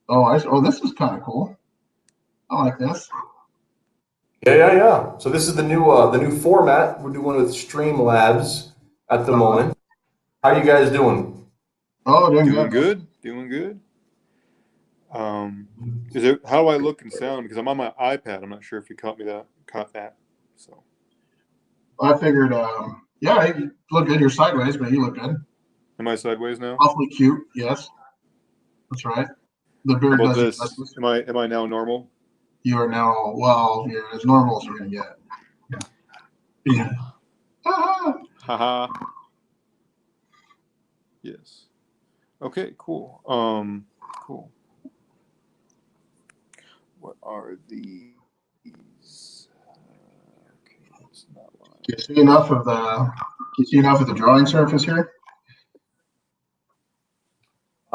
Oh, this is kind of cool. I like this. Yeah. So this is the new format we're doing with Streamlabs at the Uh, moment. How you guys doing? oh, doing Doing good. good. Doing good. Is it? How do I look and sound? Because I'm on my iPad. I'm not sure if you caught that. So I figured, yeah, you look good. You're sideways, but you look good. am I sideways now? Awfully cute. Yes, that's right. The How beard about does you this? justice. Am I now normal? You are now, well, you're as normal as you're going to get. Yeah. Ah, Haha. Yes. Okay. Cool. Cool. What are these? Okay, it's not live. do you see enough of the? Do you see enough of the drawing surface here?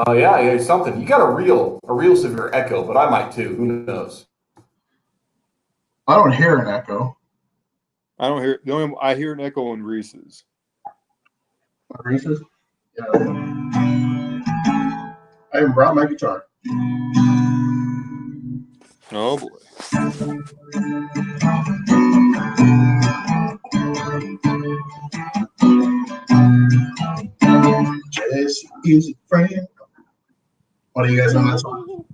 Yeah, something. You got a real severe echo, but I might too. Who knows? I don't hear an echo. I don't hear. I hear an echo in Reese's. Reese's? Yeah. I even brought my guitar. Oh boy. Jesse is a friend. What do you guys know that song?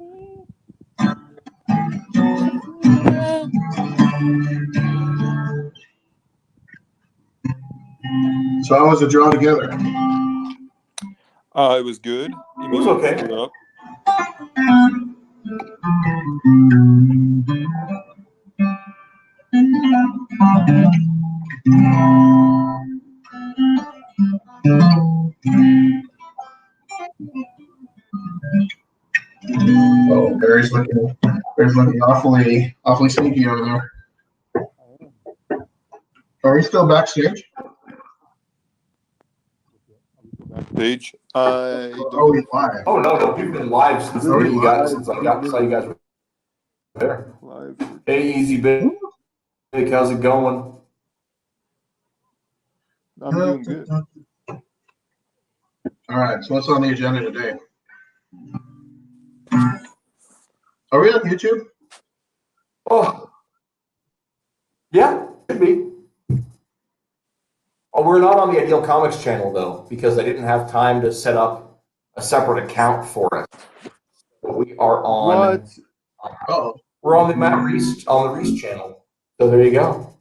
So how was the draw together? It was good. It was okay. Screwed up. Oh, Barry's looking awfully sneaky over there. Are we still backstage? Backstage. Oh, he's live. Oh no, we've been live since Are we live? saw you guys were there. Live. Hey, Easy Big, how's it going? I'm doing good. All right, so what's on the agenda today? Are we on YouTube? Oh, yeah, could be. Oh, we're not on the Ideal Comics channel though, because I didn't have time to set up a separate account for it. But we are on. What? Oh, We're on the Reese channel. So there you go.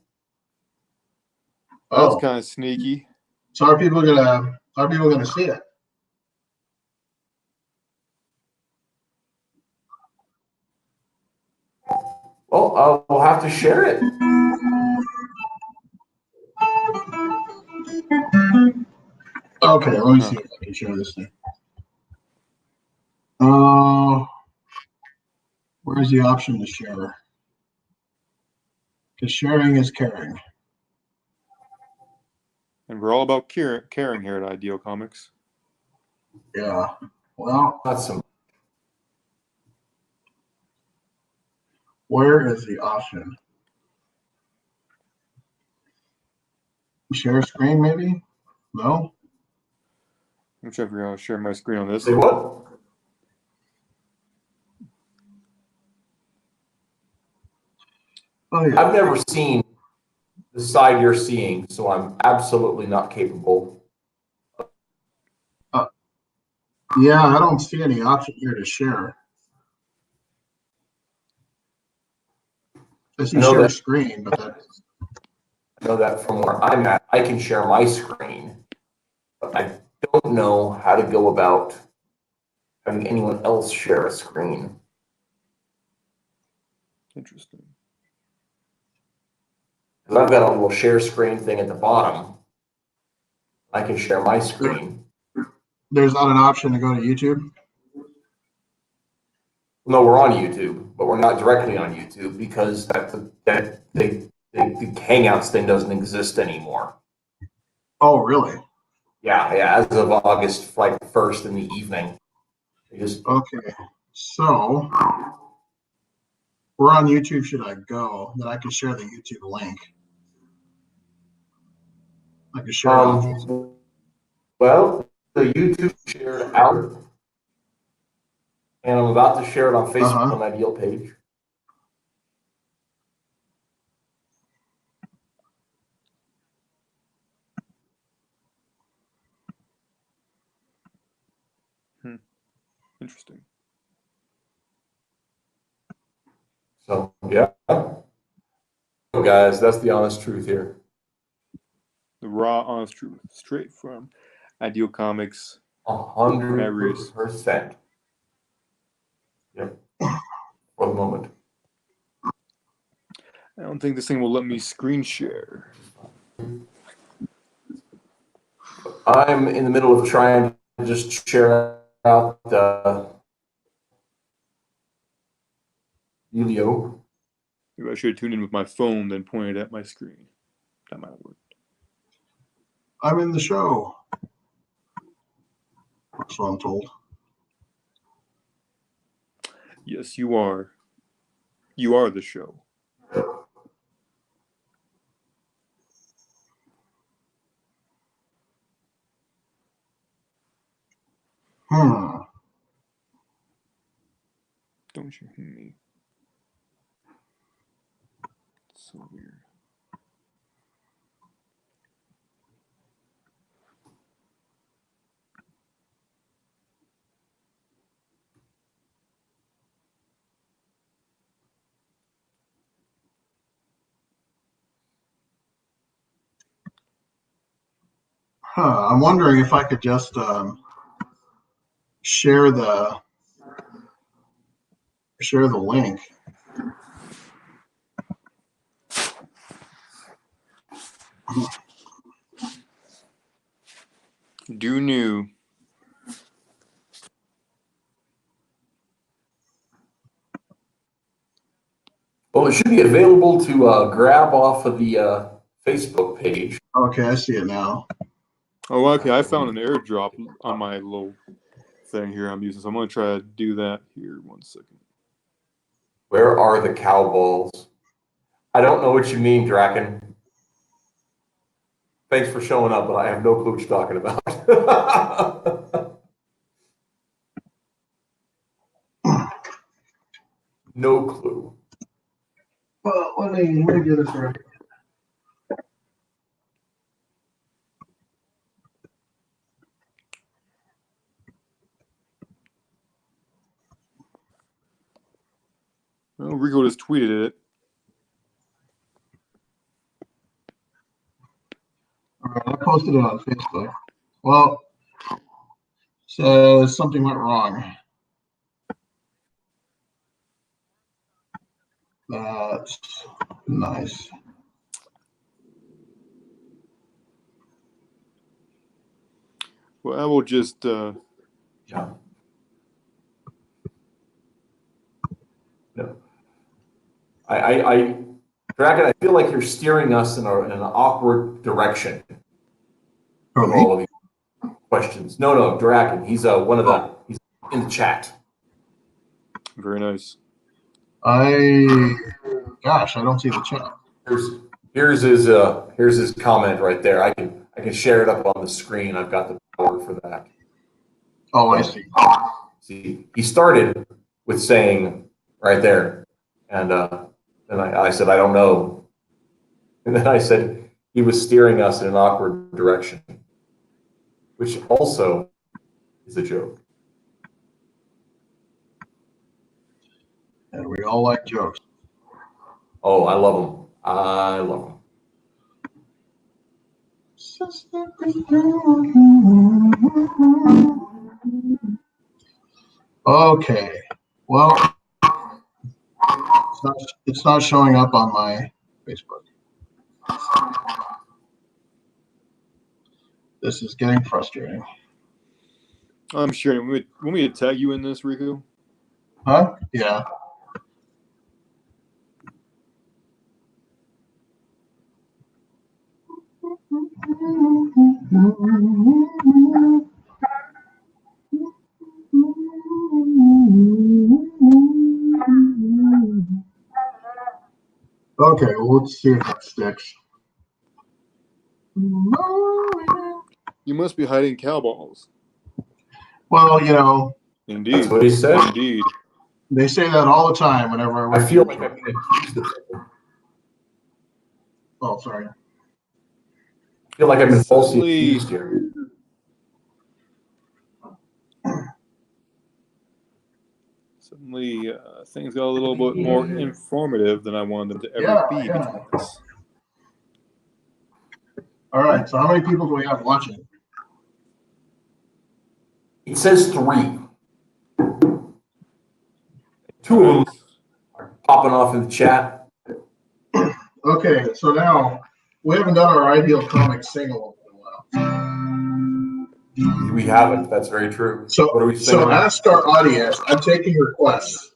That's oh. kind of sneaky. So are people gonna see it? Well, we'll have to share it. Okay, let me see if I can share this thing. Where's the option to share? Because sharing is caring. And we're all about caring here at Ideal Comics. Yeah. Well, That's some. where is the option? Share screen, maybe? No? I'm trying to figure out how to share my screen on this. Say what? Oh, yeah. I've never seen the side you're seeing, so I'm absolutely not capable. Yeah, I don't see any option here to share. I see I know share that. screen, but that's I know that from where I'm at, I can share my screen, but I don't know how to go about having anyone else share a screen. Interesting. Because I've got a little share screen thing at the bottom. I can share my screen. there's not an option to go to YouTube. No, we're on YouTube, but we're not directly on YouTube because the Hangouts thing doesn't exist anymore. Oh, really? Yeah, as of August like 1st in the evening. Okay. So where on YouTube should I go that I can share the YouTube link? I can share options. Well, the YouTube shared out, And I'm about to share it on Facebook Uh-huh. on my Ideal page. Interesting. So, yeah. Guys, that's the honest truth here. The raw, honest truth, straight from Ideal Comics. 100%. Yep. For the moment. I don't think this thing will let me screen share. I'm in the middle of trying to just share out the Elio. Maybe I should have tuned in with my phone, then pointed at my screen. That might work. I'm in the show. So I'm told. Yes, you are. You are the show. Don't you hear me? It's so weird. I'm wondering if I could just share the link. Do new. Well, it should be available to grab off of the Facebook page. Okay, I see it now. Oh, okay. I found an airdrop on my little thing here I'm using, so I'm going to try to do that here. 1 second. Where are the cow balls? I don't know what you mean, Draken. Thanks for showing up, but I have no clue what you're talking about. No clue. Well, let me get this right. Well, Rico just tweeted it. All right, I posted it on Facebook. Well, so something went wrong. That's nice. Well, I will just. Yeah. No. Draken, I feel like you're steering us in an awkward direction Oh, with me? all of these questions. No, Draken. He's he's in the chat. Very nice. Gosh, I don't see the chat. Here's his comment right there. I can share it up on the screen. I've got the power for that. Oh, I So, see. see, he started with saying right there, and then I said I don't know, and then I said he was steering us in an awkward direction, which also is a joke. And we all like jokes. Oh, I love him. I love him. Okay. Well, it's not showing up on my Facebook. This is getting frustrating. I'm sharing. Want me to tag you in this, Rico? Huh? Yeah. Okay, well, let's see if that sticks. You must be hiding cow balls. Well, Indeed. That's what he said. Indeed. They say that all the time whenever I feel like I've been accused of something. Oh, sorry. I feel like I've been falsely Suddenly- accused here. Suddenly, things got a little bit more informative than I wanted them to ever Yeah, be yeah. between us. All right. So how many people do we have watching? It says 3. 2 of them are popping off in the chat. Okay. So now we haven't done our ideal comic single in a while. We haven't. That's very true. So What are we so singing? ask our audience. I'm taking requests.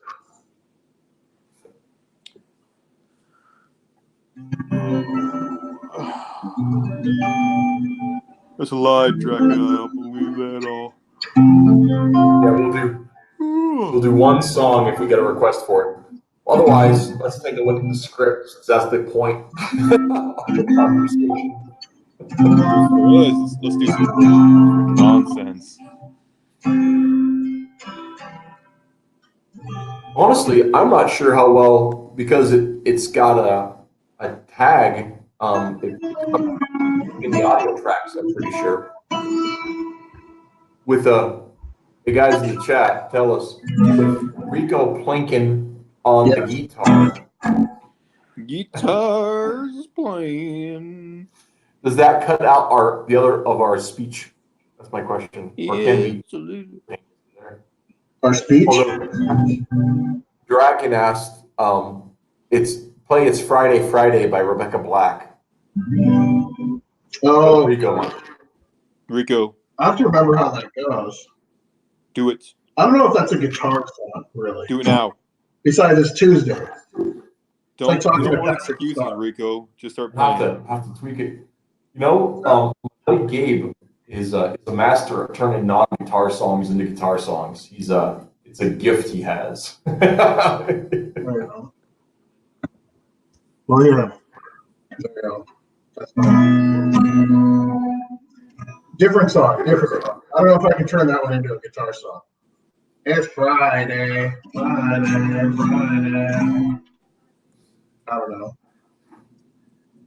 That's a lie, Draken. I don't believe that at all. Yeah, we'll do one song if we get a request for it. Otherwise, let's take a look at the script. That's the point of the conversation. Let's do some nonsense. Honestly, I'm not sure how well, because it's got a tag in the audio tracks, I'm pretty sure. With the guys in the chat, tell us, with Rico plinking on the guitar, Guitars playing. does that cut out the other of our speech? That's my question. Or can be Absolutely. there. Our speech. Although Draken asked, it's Friday by Rebecca Black. Oh, Rico. Rico, I have to remember how that goes. do it. I don't know if that's a guitar song, really. Do it now. Besides, it's Tuesday. Don't talking to want Patrick excuses, Star. Rico. Just start Have playing. to tweak it. You know, my buddy Gabe is a master of turning non-guitar songs into guitar songs. It's a gift he has. There you go. Well, yeah. There you go. That's fine. Different song. Different song. I don't know if I can turn that one into a guitar song. It's Friday. Friday. Friday. I don't know.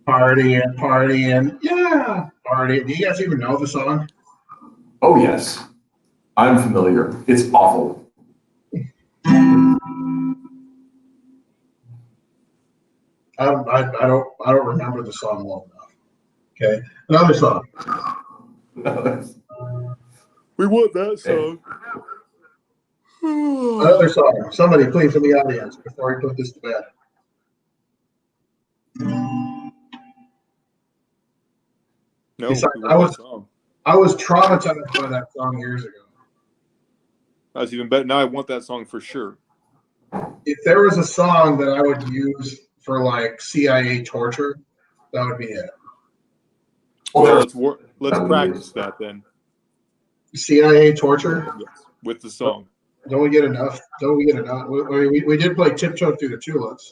Partying. Yeah. Party. Do you guys even know the song? Oh yes, I'm familiar. It's awful. I don't remember the song well enough. Okay. Another song. We want that song. Another song. Somebody please in the audience before we put this to bed. No, Besides, we want that song. I was traumatized by that song years ago. That's even better. Now I want that song for sure. If there was a song that I would use for like CIA torture, that would be it. Well, let's practice that then. CIA torture? Yes, with the song. Don't we get enough? We did play Tiptoe Through the Tulips.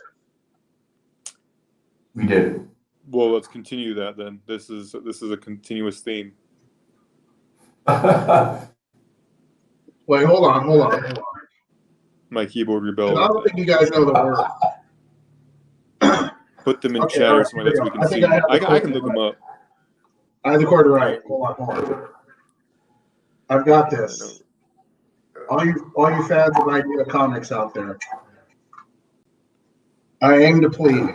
We did. Well, let's continue that then. This is a continuous theme. Wait, hold on. My keyboard I rebelled. don't think you guys know the word. Put them in Okay, chat all or right, something here so we we go. can I see. think I have the I can look them up. I have the chord right. Hold on. I've got this. All you fans of Idea Comics out there. I aim to please.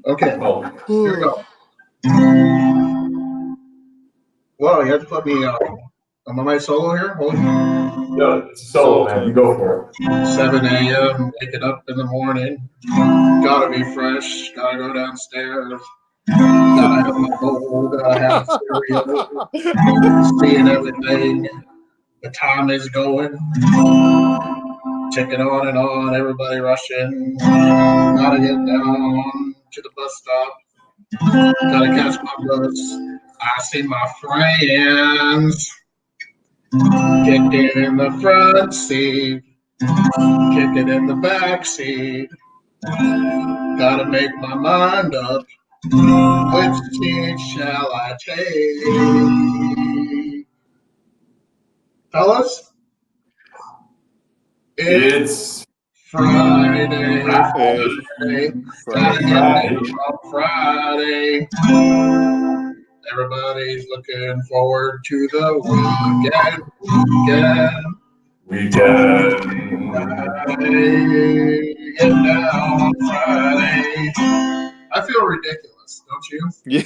Okay, Oh, here we go. Whoa, you have to put me am I solo here? Holy no, it's solo, man. You go for it. 7 a.m. waking up in the morning. Gotta be fresh. Gotta go downstairs. Gotta have my bowl. Gotta have cereal. Seeing everything. The time is going. Ticking on and on. Everybody rushing. Gotta get down to the bus stop. Gotta catch my bus. I see my friends. Kicked it in the front seat. Kick it in the back seat. Gotta make my mind up. Which seat shall I take? Fellas, It's Friday. Gotta get Friday. it on Friday. Everybody's looking forward to the weekend. Friday, get down on Friday. I feel ridiculous, don't you? Yeah.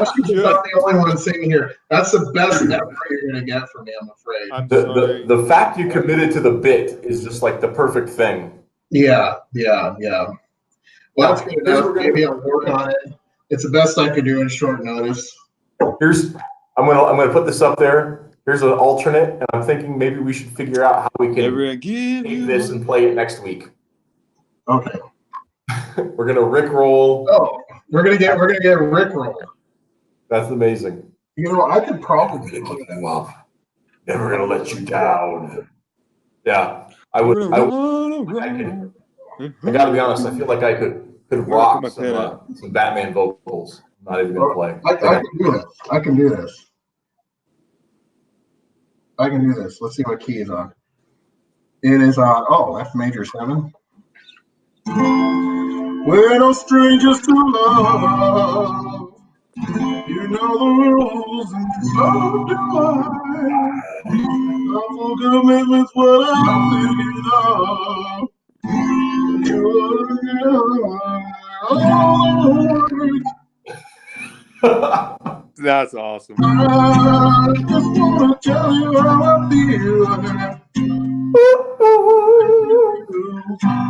Especially because I'm the only one singing here. That's the best ever you're gonna get from me, I'm afraid. I'm sorry. The fact you committed to the bit is just like the perfect thing. Yeah. Well, that's good enough. Maybe I'll work on it. It's the best I could do in short notice. I'm gonna put this up there. Here's an alternate, and I'm thinking maybe we should figure out how we can take this and play it next week. Okay. We're gonna Rickroll. Oh, we're gonna get Rickroll. That's amazing. You know, I could probably Never gonna give you up. Never gonna let you down. Yeah, I would. I gotta be honest. I feel like I could rock some Batman vocals. I'm not even gonna play. I can do this. I can do this. Let's see what key is on. It is on F major 7. We're no strangers to love. You know the rules, and so do I. Awful commitment's what I'm thinking of. That's awesome. I just want to tell you how I feel.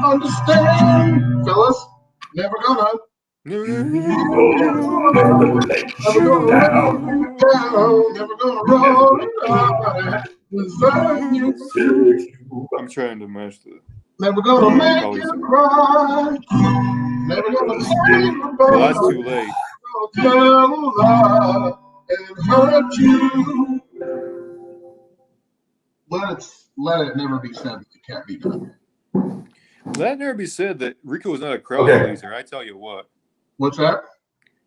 Understand, fellas? Never gonna let you down. Never gonna roll it. I'm trying to match the. Never gonna make you cry. Never gonna say goodbye. Well, that's too late. Tell a lie and hurt you. Let it never be said that it can't be done. Let it never be said that Rico is not a crowd pleaser. I tell you what. What's that?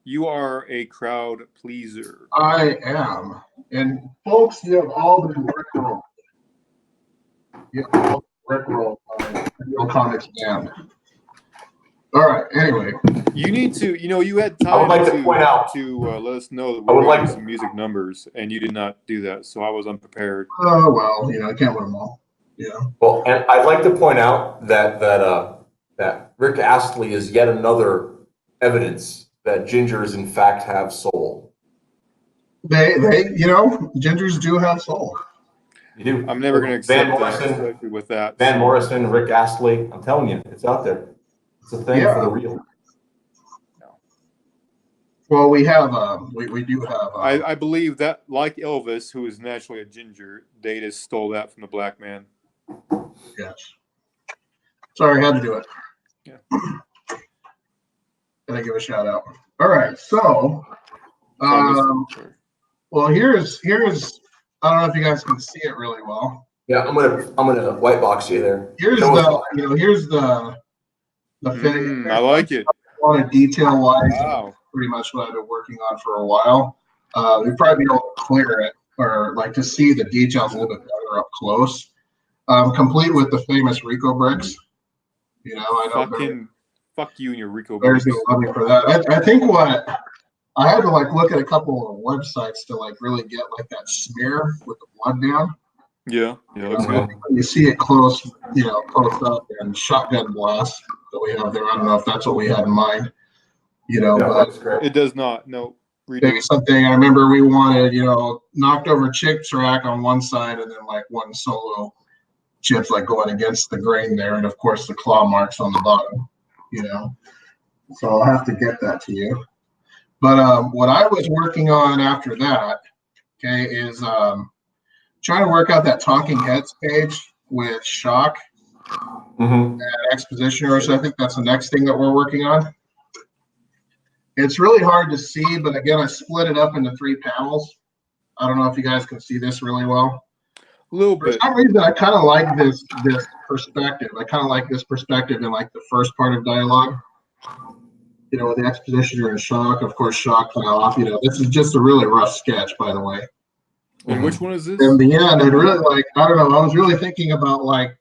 You are a crowd pleaser. I am. And folks, you have all been Rickrolled. You have all been Rickrolled by Real Comics Band. All right, anyway. You need to, you had time I would like to point out to let us know that we were going to do some music numbers, and you did not do that, so I was unprepared. Oh, well, I can't win them all. Yeah. Well, and I'd like to point out that Rick Astley is yet another evidence that gingers in fact have soul. They gingers do have soul. You do. I'm never going to accept that, especially with that. Van Morrison, Rick Astley. I'm telling you, it's out there. It's a thing for the real. Well, we have we do have. I believe that, like Elvis, who is naturally a ginger, they just stole that from the black man. Yes. Sorry, I had to do it. Yeah. Gotta give a shout out. All right, so well, here's I don't know if you guys can see it really well. Yeah, I'm gonna white box you there. Here's the fitting. I like it. On a detail wise, wow. Pretty much what I've been working on for a while. We'd probably be able to clear it or like to see the details a little bit better up close. Complete with the famous Rico bricks. I know. Fuck you and your Rico bricks. Bear's gonna love me for that. I think what I had to look at a couple of websites to really get that smear with the blood down. Yeah, that's good. You see it close, close up and shotgun blast that we have there. I don't know if that's what we had in mind, but it does not. No, maybe something. I remember we wanted, knocked over chip track on one side and then one solo chips going against the grain there, and of course the claw marks on the bottom. So I'll have to get that to you. But what I was working on after that, is trying to work out that talking heads page with Shock and Expositioner. So I think that's the next thing that we're working on. It's really hard to see, but again, I split it up into 3 panels. I don't know if you guys can see this really well. A little bit. For some reason, I kind of like this perspective. I kind of like this perspective in the first part of dialogue. With the Expositioner and Shock. Of course, Shock went off. This is just a really rough sketch, by the way. And which one is this? In the end, it really like I don't know. I was really thinking about like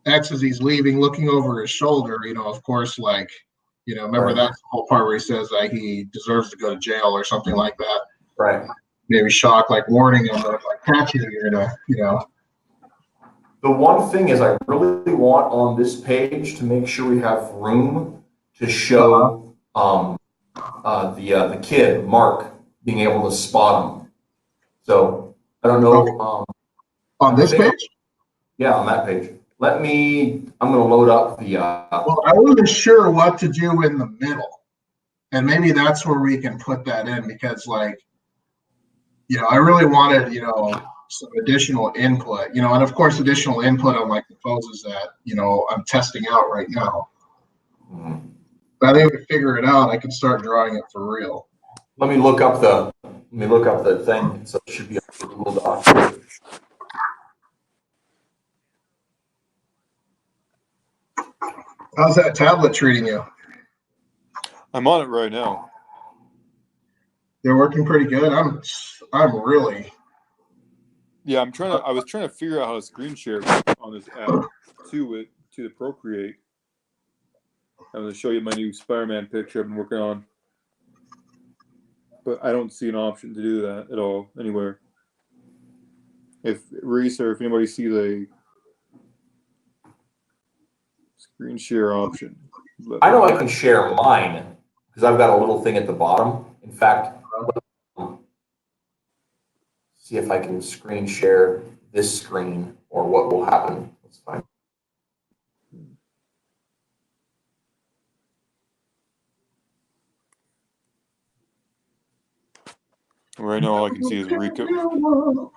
X as he's leaving, looking over his shoulder. Of course, like remember Right. that's the whole part where he says that he deserves to go to jail or something like that. Right. Maybe shock, like warning him, like catch you, The one thing is I really want on this page to make sure we have room to show the kid, Mark, being able to spot him. So I don't know. On this page? Yeah, on that page. I'm going to load up the. Well, I wasn't sure what to do in the middle. And maybe that's where we can put that in because, like, I really wanted, some additional input, and of course, additional input on like the poses that, I'm testing out right now. Mhm. But I think if we figure it out, I can start drawing it for real. Let me look up the thing. So it should be a Google Doc. How's that tablet treating you? I'm on it right now. They're working pretty good. I'm really. Yeah, I was trying to figure out how to screen share on this app to the Procreate. I'm going to show you my new Spider-Man picture I've been working on. But I don't see an option to do that at all anywhere. If Reese or if anybody sees a screen share option. I know I can share mine because I've got a little thing at the bottom. In fact, see if I can screen share this screen or what will happen. Let's find. Right now, all I can see is Rico. And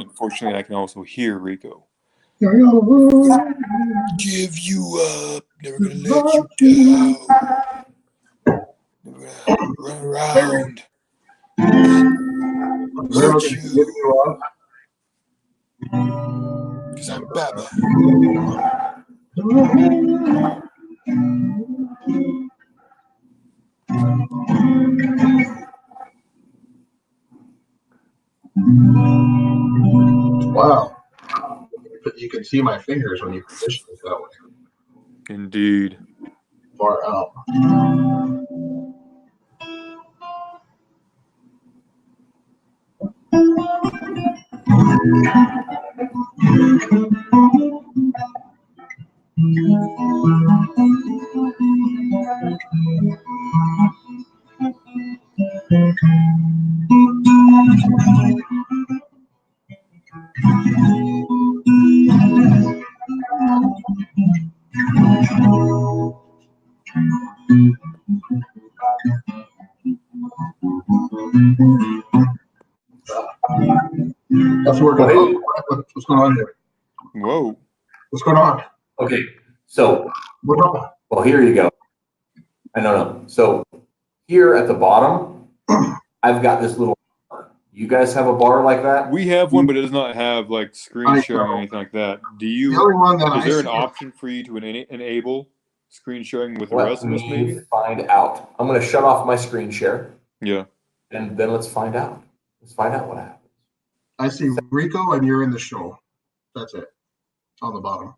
unfortunately, I can also hear Rico. Give you up. Never gonna let you down. Never gonna run around. Hurt you. Because I'm Batman. Wow. You can see my fingers when you position it that way. Indeed. Far out. That's working. Hey. What's going on here? Whoa. What's going on? Okay, so well, here you go. I know. So here at the bottom, I've got this little bar. You guys have a bar like that? We have one, but it does not have like screen sharing or anything like that. Do you? The only one that is there an option for you to enable screen sharing with the Let rest of us? Maybe find out. I'm going to shut off my screen share. Yeah. And then let's find out. Let's find out what happens. I see Rico, and you're in the show. That's it. On the bottom.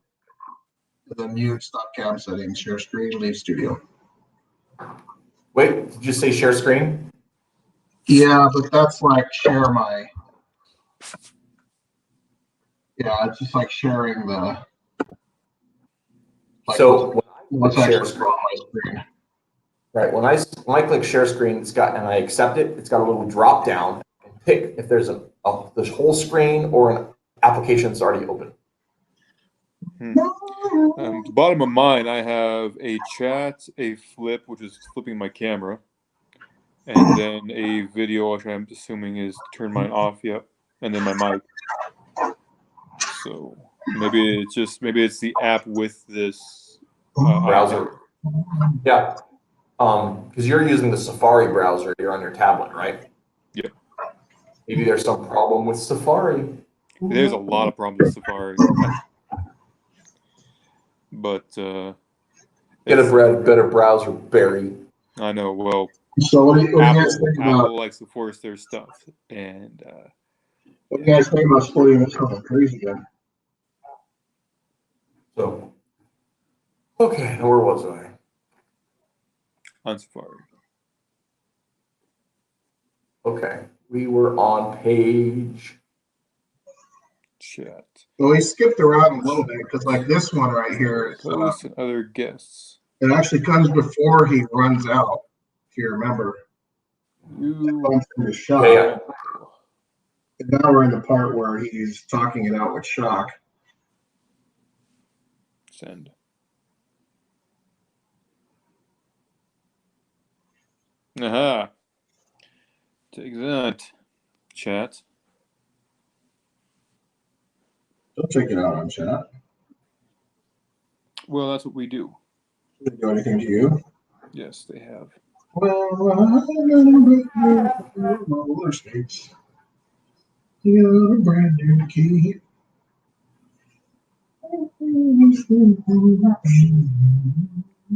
And then mute, stop cam settings, share screen, leave studio. Wait, did you say share screen? Yeah, but that's like share my. Yeah, it's just like sharing the. Like So what's share actually on my screen. Right. When I click share screen, and I accept it, it's got a little drop down. And pick if there's this whole screen or an application that's already open. At the bottom of mine, I have a chat, a flip, which is flipping my camera, and then a video, which I'm assuming is to turn mine off. Yep, and then my mic. So maybe it's the app with this browser. Yeah, because you're using the Safari browser. You're on your tablet, right? Yep. Maybe there's some problem with Safari. There's a lot of problems with Safari. But get a better browser, Barry. I know. Well, So what do you guys think about Apple likes to force their stuff, and what do you guys think about splitting this couple trees again? So, okay, where was I? on Safari. Okay, we were on page. Chat. Well, we skipped around a little bit because, like this one right here, Hosts and other guests. it actually comes before he runs out. If you remember, You comes from the shock. Yeah. And now we're in the part where he's talking it out with shock. send. Aha. Take that, chat. Don't check it out on chat. Well, that's what we do. Did they do anything to you? Yes, they have. Well, I'm gonna roller skates. You got a brand new key.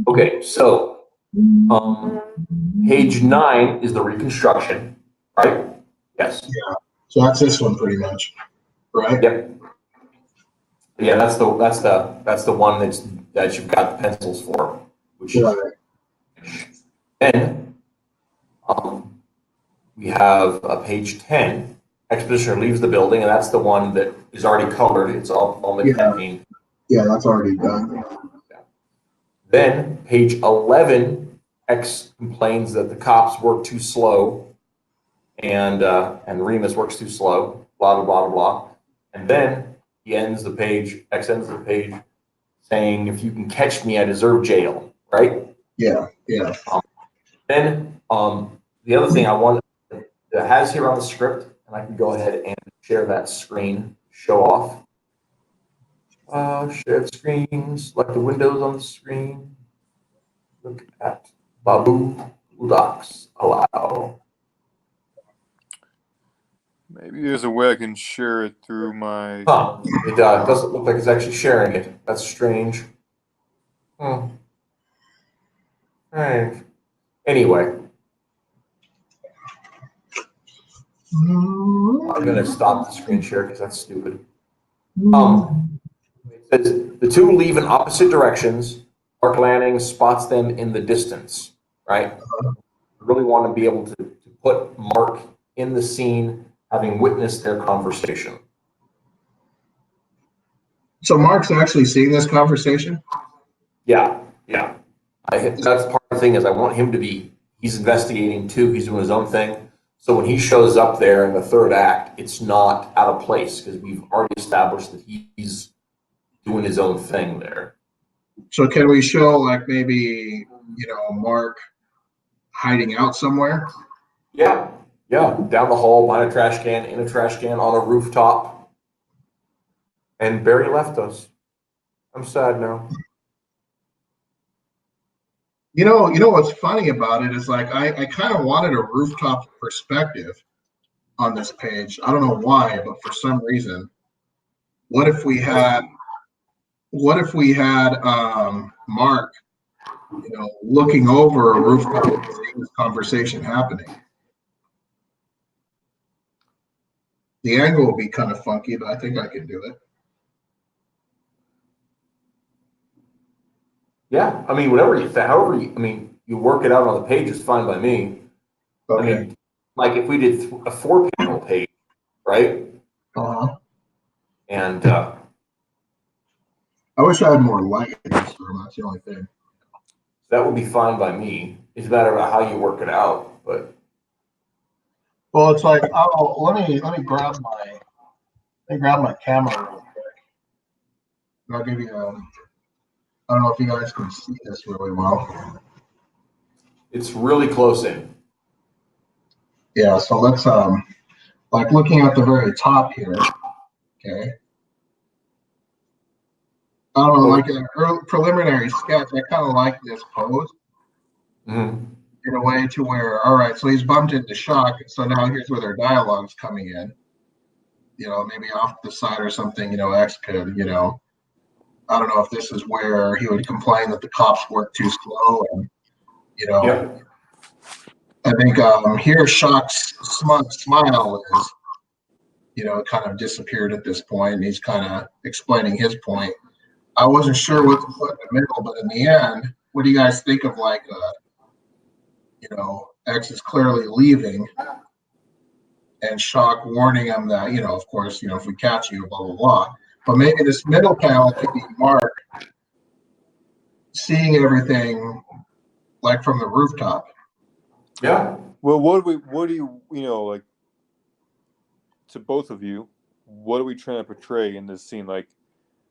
Okay, so page 9 is the reconstruction, right? Yes. Yeah. So that's this one pretty much, right? Yep. Yeah, that's the one that you've got the pencils for, which is Right. then we have page 10. Expositioner leaves the building, and that's the one that is already colored. It's all McKenzie. Yeah, that's already done. Then page 11, X complains that the cops work too slow, and Remus works too slow. Blah blah blah blah blah. And then he ends the page. X ends the page saying, "If you can catch me, I deserve jail." Right? Yeah, yeah. Then the other thing I want that has here on the script, and I can go ahead and share that screen, show off. Share screen, select the windows on the screen. Look at Babu Docs. Allow. Maybe there's a way I can share it through my. Huh. It doesn't look like it's actually sharing it. That's strange. Right. Anyway, I'm going to stop the screen share because that's stupid. It says the two leave in opposite directions. Mark Lanning spots them in the distance, right? I really want to be able to put Mark in the scene, having witnessed their conversation. So Mark's actually seeing this conversation? Yeah. That's part of the thing is I want him to be, he's investigating too, he's doing his own thing. So when he shows up there in the third act, it's not out of place because we've already established that he's doing his own thing there. So can we show like maybe, Mark hiding out somewhere? Yeah, down the hall, behind a trash can, in a trash can, on a rooftop. And Barry left us. I'm sad now. You know what's funny about it is like I kind of wanted a rooftop perspective on this page. I don't know why, but for some reason, what if we had Mark, looking over a rooftop and seeing this conversation happening? The angle will be kind of funky, but I think I can do it. Yeah, I mean, you work it out on the page is fine by me. Okay. I mean, like if we did a 4-panel page, right? Uh-huh. And I wish I had more light in this room. That's the only thing. that would be fine by me. It's a matter of how you work it out, but Well, it's like, let me grab my camera real quick. I'll give you I don't know if you guys can see this really well. it's really close in. Yeah, so let's like looking at the very top here. Okay. I don't know, like a preliminary sketch. I kind of like this pose in a way to where, all right, so he's bumped into shock. So now here's where their dialogue's coming in. Maybe off the side or something. X could, I don't know if this is where he would complain that the cops work too slow, and Yep. I think here Shock's smug smile is, kind of disappeared at this point, and he's kind of explaining his point. I wasn't sure what to put in the middle, but in the end, what do you guys think of like, X is clearly leaving, and Shock warning him that, of course, if we catch you, blah blah blah. But maybe this middle panel could be Mark seeing everything like from the rooftop. Yeah. Well, what do you, like, to both of you, what are we trying to portray in this scene? Like,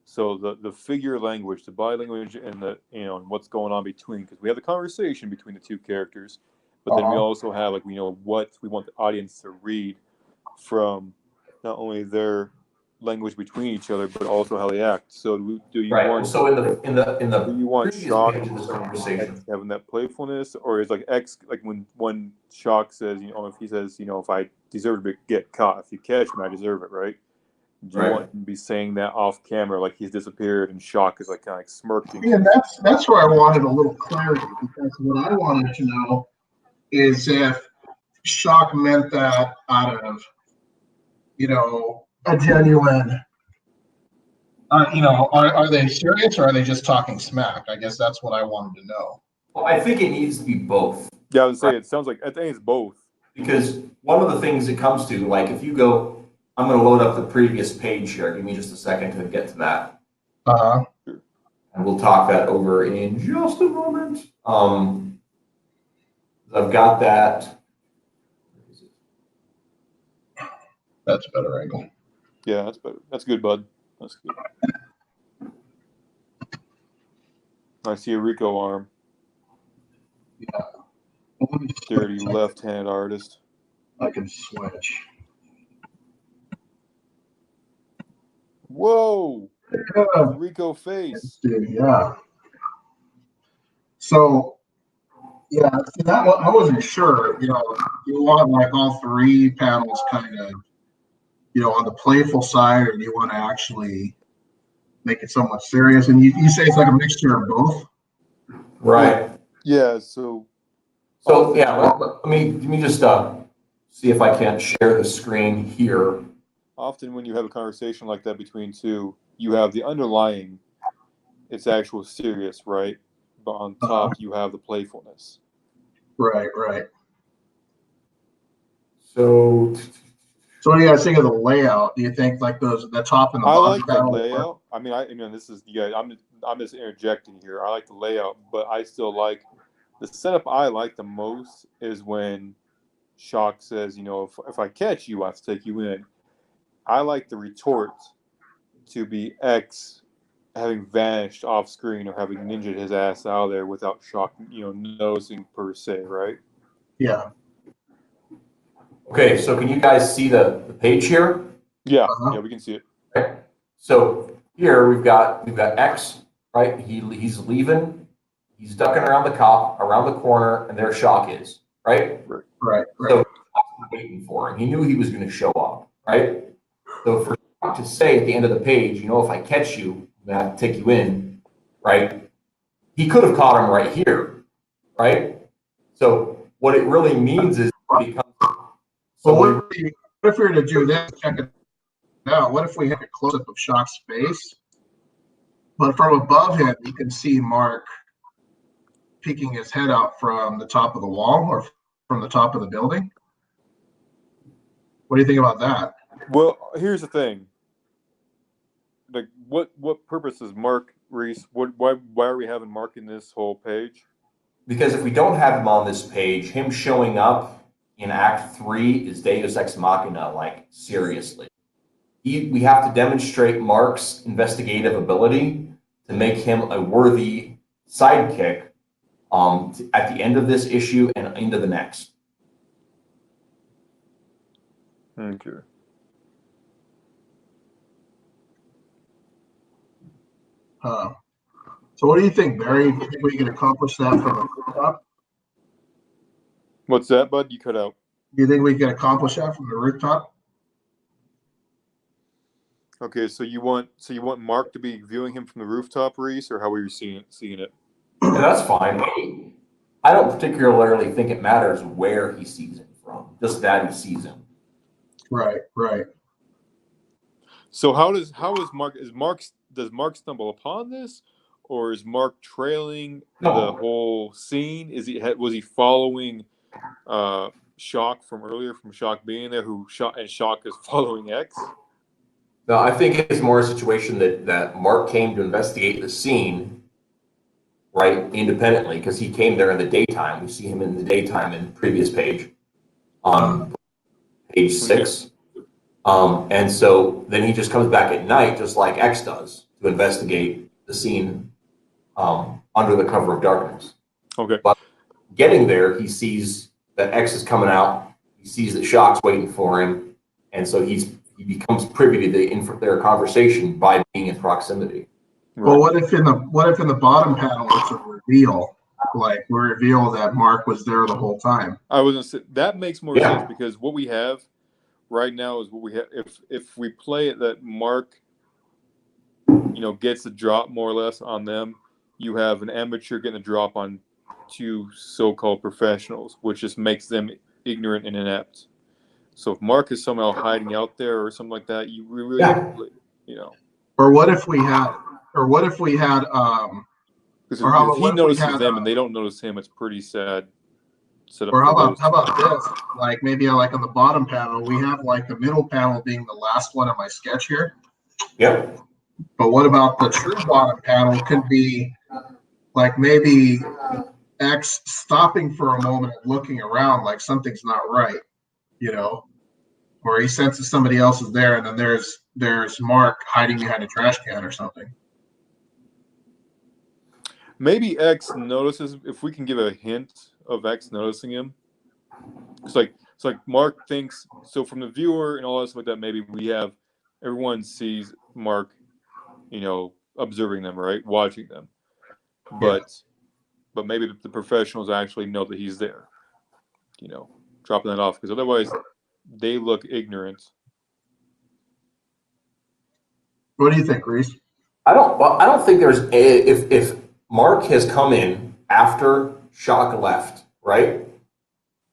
so the figure language, the body language, and the, and what's going on between, because we have the conversation between the two characters, but then we also have, like, what we want the audience to read from not only their language between each other, but also how they act. So do you want? So in the do you want previous Shock page of this conversation, having that playfulness, or is like X, like when Shock says, if he says, if I deserve to get caught, if you catch me, I deserve it, right? Do you want him to be saying that off camera, like he's disappeared, and Shock is like kind of like smirking? Yeah, that's where I wanted a little clarity, because what I wanted to know is if Shock meant that out of, a genuine, are they serious, or are they just talking smack? I guess that's what I wanted to know. well, I think it needs to be both. Yeah, I would say it sounds like, I think it's both. Because one of the things it comes to, like if you go, I'm going to load up the previous page here. Give me just a second to get to that. And we'll talk that over in just a moment. I've got that. That's a better angle. Yeah, that's better. That's good, bud. That's good. I see a Rico arm. Yeah. Dirty left-hand artist. I can switch. Whoa! Yeah. Rico face. Yeah. So, yeah, see, that one, I wasn't sure. You want like all three panels kind of, on the playful side, or do you want to actually make it somewhat serious? And you say it's like a mixture of both. Right. Yeah. So yeah, let me just see if I can't share the screen here. Often when you have a conversation like that between two, you have the underlying, it's actual serious, right? But on top, you have the playfulness. Right. So what do you guys think of the layout? Do you think like the top and the bottom? I like the layout. I mean, this is, you guys, I'm just interjecting here. I like the layout, but I still like the setup. I like the most is when Shock says, if I catch you, I have to take you in. I like the retort to be X having vanished off screen, or having ninja'd his ass out of there without Shock, noticing per se, right? Yeah. Okay, so can you guys see the page here? Yeah, yeah, we can see it. Okay. So here we've got X, right? He's leaving, he's ducking around the cop, around the corner, and there Shock is, right? Right. So waiting for him. He knew he was going to show up, right? So for Shock to say at the end of the page, if I catch you, I'm gonna have to take you in, right? He could have caught him right here, right? So what it really means is it becomes. So what if we were to do this? Check it out. What if we have a close up of Shock's face, but from above him you can see Mark peeking his head out from the top of the wall, or from the top of the building? What do you think about that? Well, here's the thing. Like, what purpose is Mark, Reese? Why are we having Mark in this whole page? Because if we don't have him on this page, him showing up in Act 3 is Deus Ex Machina, like, seriously. We have to demonstrate Mark's investigative ability to make him a worthy sidekick at the end of this issue and into the next. Okay. So what do you think, Barry? Do you think we can accomplish that from the rooftop? What's that, bud? You cut out. Do you think we can accomplish that from the rooftop? Okay, so you want Mark to be viewing him from the rooftop, Reese, or how were you seeing it? Yeah, that's fine. I don't particularly think it matters where he sees him from, just that he sees him. Right, right. So how is Mark? Does Mark stumble upon this, or is Mark trailing the whole scene? Was he following Shock from earlier, from Shock being there, and Shock is following X? No, I think it's more a situation that Mark came to investigate the scene, right, independently, because he came there in the daytime. We see him in the daytime in the previous page, page 6. And so then he just comes back at night, just like X does, to investigate the scene under the cover of darkness. Okay. But getting there, he sees that X is coming out. He sees that Shock's waiting for him, and so he becomes privy to their conversation by being in proximity. Right. Well, what if in the bottom panel it's a reveal, like we reveal that Mark was there the whole time? I was gonna say that makes more sense, because what we have right now is what we have. If we play it that Mark, gets a drop more or less on them, you have an amateur getting a drop on 2 so-called professionals, which just makes them ignorant and inept. So if Mark is somehow hiding out there or something like that, you really, Or what if we had, because if he notices them and they don't notice him, it's pretty sad. Or how about this? Like maybe like on the bottom panel, we have like the middle panel being the last one of my sketch here. Yep. But what about the true bottom panel? Could be like maybe X stopping for a moment and looking around like something's not right, or he senses somebody else is there, and then there's Mark hiding behind a trash can or something. Maybe X notices, if we can give a hint of X noticing him. It's like Mark thinks, so from the viewer and all that stuff like that, maybe everyone sees Mark, observing them, right? Watching them. But maybe the professionals actually know that he's there, dropping that off, because otherwise they look ignorant. What do you think, Reese? I don't think there's if Mark has come in after Shock left, right?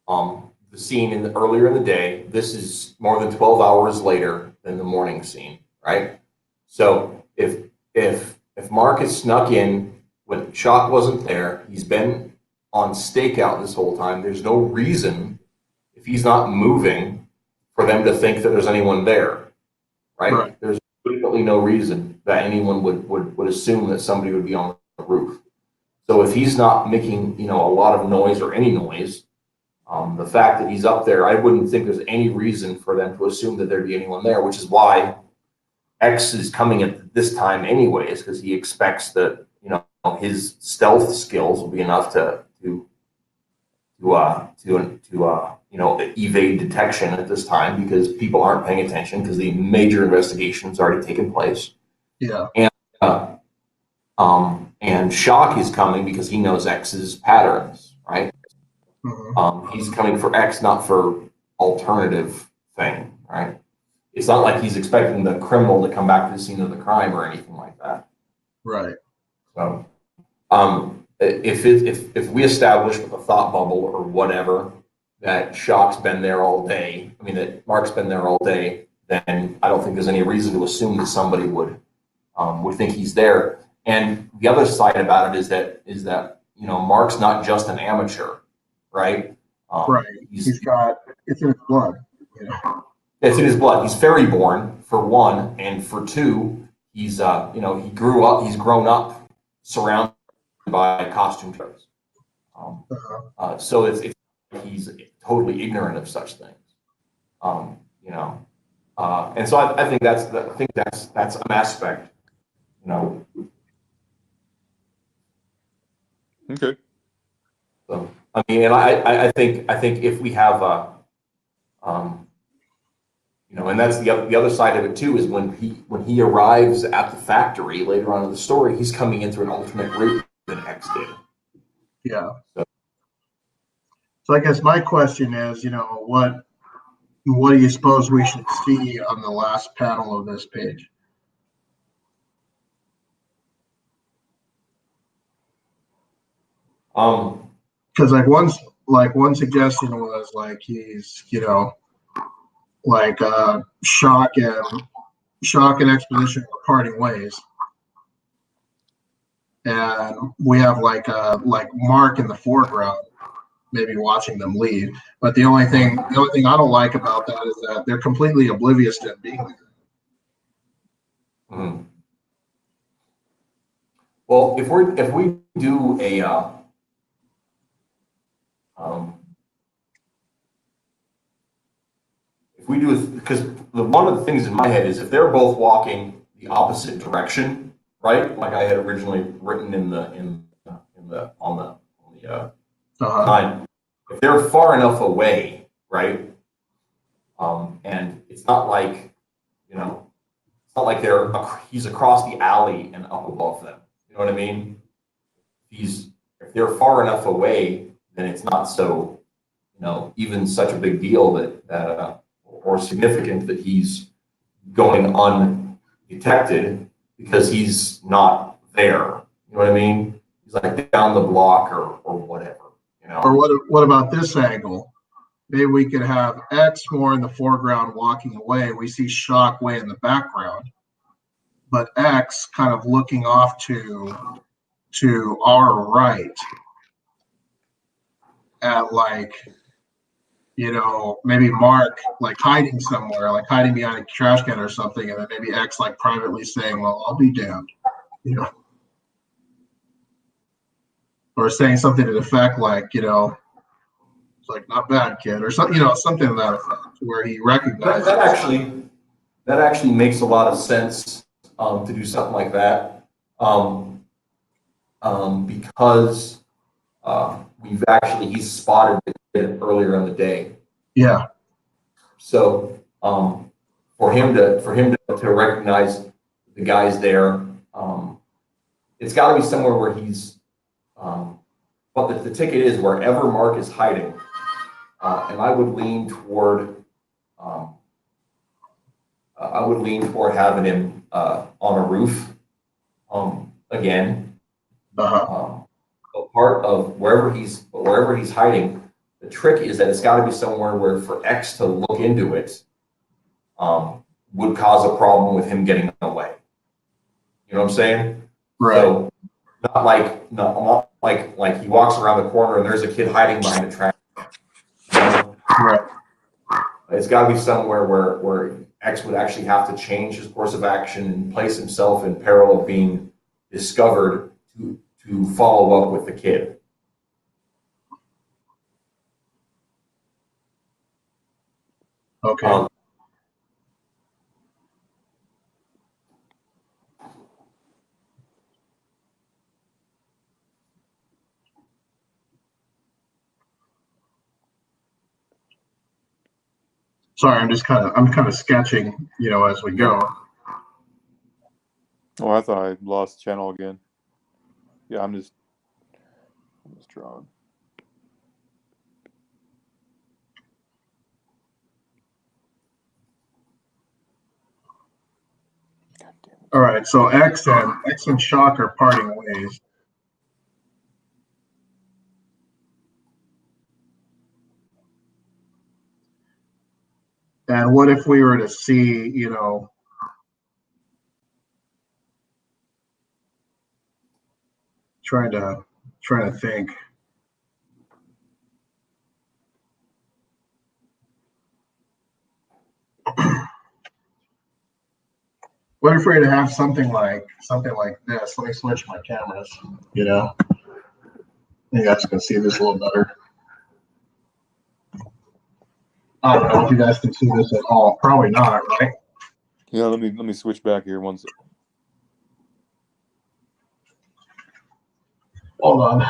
The scene earlier in the day. This is more than 12 hours later than the morning scene, right? So if Mark has snuck in when Shock wasn't there, he's been on stakeout this whole time. There's no reason, if he's not moving, for them to think that there's anyone there, right? There's absolutely no reason that anyone would assume that somebody would be on the roof. So if he's not making a lot of noise or any noise, the fact that he's up there, I wouldn't think there's any reason for them to assume that there'd be anyone there, which is why X is coming at this time anyways, because he expects that his stealth skills will be enough to evade detection at this time, because people aren't paying attention because the major investigation's already taken place. Yeah. And Shock is coming because he knows X's patterns, right? Mm-hmm. He's coming for X, not for alternative thing, right? It's not like he's expecting the criminal to come back to the scene of the crime or anything like that. Right. So, if we establish with a thought bubble or whatever that Shock's been there all day, that Mark's been there all day, then I don't think there's any reason to assume that somebody would think he's there. And the other side about it is that Mark's not just an amateur, right? Right. It's in his blood. It's in his blood. He's fairy born, for one, and for two, he's he's grown up surrounded by costume shows. So it's he's totally ignorant of such things. And so I think that's an aspect. Okay. So and I think if we have and that's the other side of it too, is when he arrives at the factory later on in the story, he's coming in through an alternate route than X did. Yeah. So I guess my question is, what do you suppose we should see on the last panel of this page? because one suggestion was like he's like shock and exposition are parting ways, and we have like Mark in the foreground, maybe watching them leave. But the only thing I don't like about that is that they're completely oblivious to him being there. Mhm. Well, if we do a um, if we do, because one of the things in my head is if they're both walking the opposite direction, right? Like I had originally written in the on the time, if they're far enough away, right? And it's not like it's not like he's across the alley and up above them. You know what I mean? If they're far enough away, then it's not so even such a big deal that or significant that he's going undetected because he's not there. You know what I mean? He's like down the block or whatever. Or what about this angle? Maybe we could have X more in the foreground walking away. We see Shock way in the background, but X kind of looking off to our right at maybe Mark like hiding somewhere, like hiding behind a trash can or something, and then maybe X like privately saying, "Well, I'll be damned," or saying something to the effect like, it's like not bad, kid, or something, something to that effect, where he recognizes. That actually makes a lot of sense to do something like that because he's spotted it earlier in the day. Yeah. So for him to recognize the guys there, it's got to be somewhere where he's. But the ticket is wherever Mark is hiding, and I would lean toward. I would lean toward having him on a roof again. But part of wherever he's hiding, the trick is that it's got to be somewhere where for X to look into it would cause a problem with him getting away. You know what I'm saying? Right. So not like he walks around the corner and there's a kid hiding behind a trash. Right. It's got to be somewhere where X would actually have to change his course of action and place himself in peril of being discovered to follow up with the kid. Okay. Sorry, I'm kind of sketching, as we go. Oh, I thought I lost channel again. Yeah, I'm just drawing. All right, so X and Shock are parting ways. And what if we were to see, trying to think. What if we were to have something like this? Let me switch my cameras. You guys can see this a little better. I don't know if you guys can see this at all. Probably not, right? Yeah, let me switch back here once. Hold on.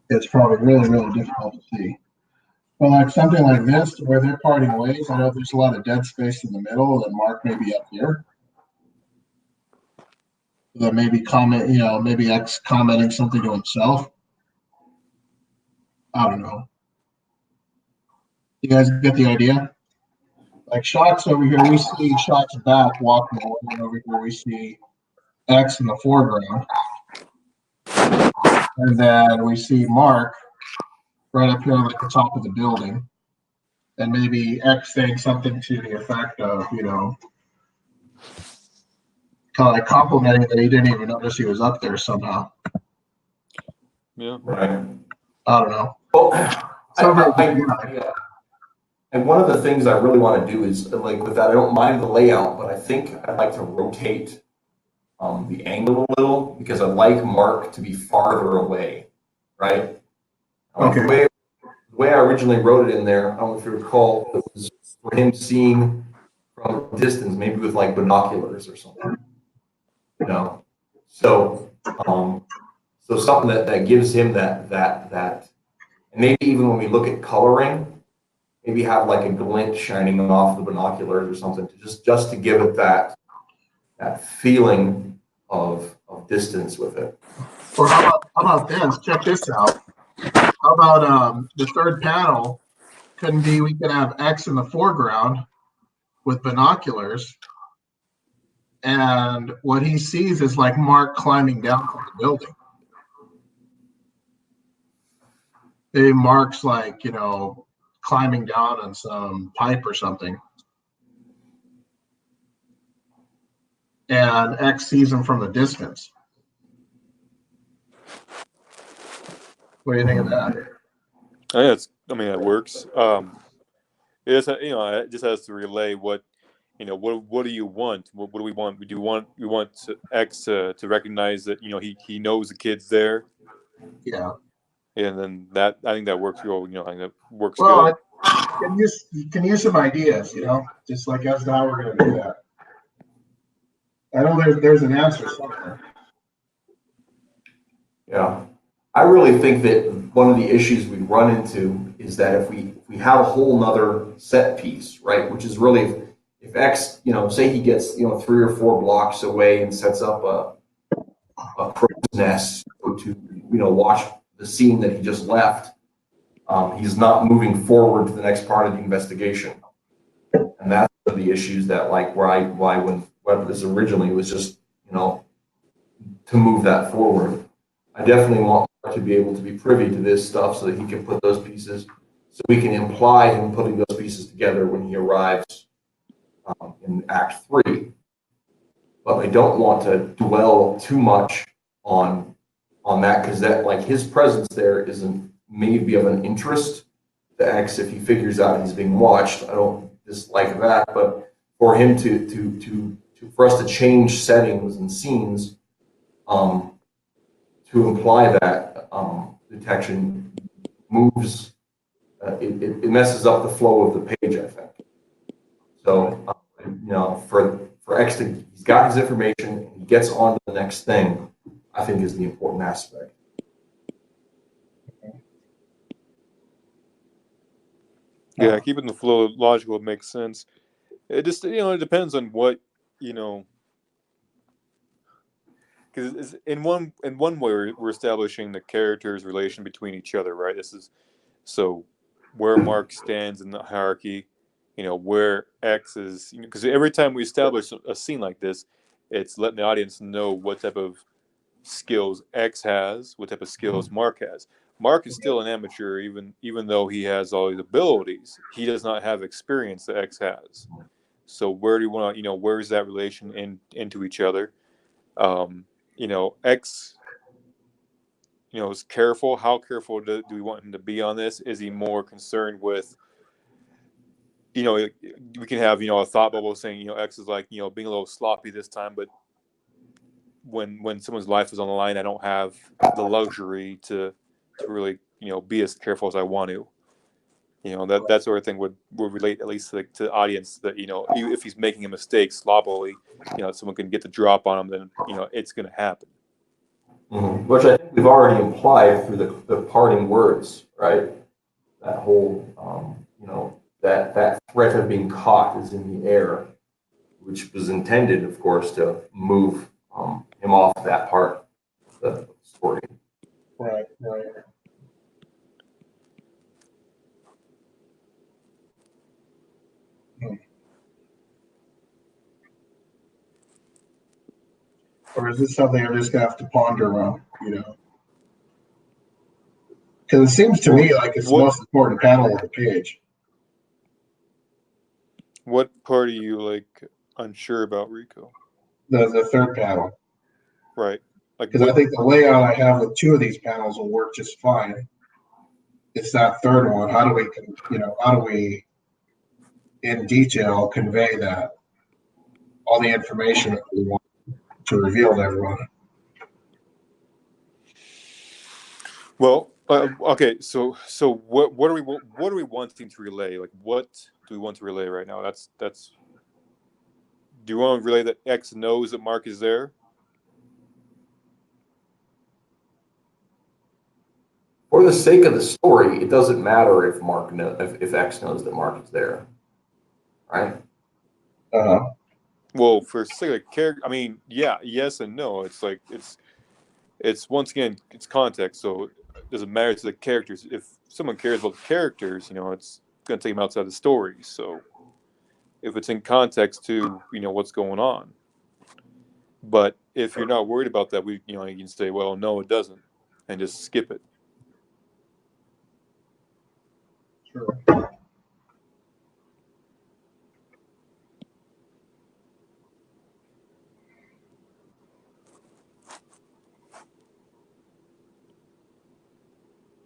It's probably really, really difficult to see. Well, like something like this, where they're parting ways, I know there's a lot of dead space in the middle, and Mark may be up here. That maybe maybe X commenting something to himself. I don't know. You guys get the idea? Like Shock's over here, we see Shock's back walking away, and over here we see X in the foreground, and then we see Mark right up here at the top of the building, and maybe X saying something to the effect of, kind of like complimenting that he didn't even notice he was up there somehow. Yeah. Right. I don't know. Well, Yeah. and one of the things I really want to do is, like, with that, I don't mind the layout, but I think I'd like to rotate the angle a little, because I'd like Mark to be farther away, right? Like Okay. the way I originally wrote it in there, I don't know if you recall, it was for him seeing from a distance, maybe with like binoculars or something, you know? So, so something that gives him that, and maybe even when we look at coloring, maybe have like a glint shining off the binoculars or something, to just to give it that feeling of distance with it. Or how about this? Check this out. How about the third panel? We could have X in the foreground with binoculars, and what he sees is like Mark climbing down from the building. Maybe Mark's like, climbing down on some pipe or something. And X sees him from the distance. What do you think of that? I mean, that works. It is, it just has to relay what do you want? What do we want? We want X to recognize that he knows the kid's there, Yeah. and then I think that works real. I think that works Well, good. you can use some ideas, just like as to how we're going to do that. I know there's an answer somewhere. Yeah. I really think that one of the issues we run into is that if we have a whole nother set piece, right, which is really, if X, say he gets, 3 or 4 blocks away and sets up a crow's nest to, watch the scene that he just left, he's not moving forward to the next part of the investigation. And that's one of the issues that, like, why when this originally was just, to move that forward. I definitely want Mark to be able to be privy to this stuff so that he can put those pieces, so we can imply him putting those pieces together when he arrives in Act 3. But I don't want to dwell too much on that, because that, like, his presence there isn't maybe of an interest to X if he figures out he's being watched. I don't dislike that, but for him for us to change settings and scenes, to imply that detection moves, it messes up the flow of the page, I think. So, for X he's got his information, he gets on to the next thing, I think is the important aspect. Yeah, keeping the flow logical makes sense. It just it depends on what because in one way we're establishing the characters' relation between each other, right? This is so where Mark stands in the hierarchy, where X is, because every time we establish a scene like this, it's letting the audience know what type of skills X has, what type of skills Mark has. Mark is still an amateur, even though he has all these abilities. He does not have experience that X has. So where do you want to, where is that relation into each other? X, is careful. How careful do we want him to be on this? Is he more concerned with, we can have, a thought bubble saying, X is like, being a little sloppy this time, but when someone's life is on the line, I don't have the luxury to really, be as careful as I want to. That sort of thing would relate at least to the audience, that, if he's making a mistake sloppily, someone can get the drop on him, then, it's going to happen. Mm-hmm. Which I think we've already implied through the parting words, right? That whole, that threat of being caught is in the air, which was intended, of course, to move him off that part of the story. Right. or is this something I'm just gonna have to ponder on? Because it seems to me like it's the most important panel of the page. What part are you like unsure about, Rico? The third panel. Right. Like, because I think the layout I have with two of these panels will work just fine. It's that third one. How do we in detail convey that all the information that we want to reveal to everyone? Well, okay. So what are we wanting to relay? Like, what do we want to relay right now? That's. Do you want to relay that X knows that Mark is there? For the sake of the story, it doesn't matter if if X knows that Mark is there, right? Well, for sake of character, I mean, yeah, yes and no. It's like it's once again it's context, so it doesn't matter to the characters. If someone cares about the characters, it's going to take them outside the story. So if it's in context to what's going on, but if you're not worried about that, you can say, well, no, it doesn't, and just skip it.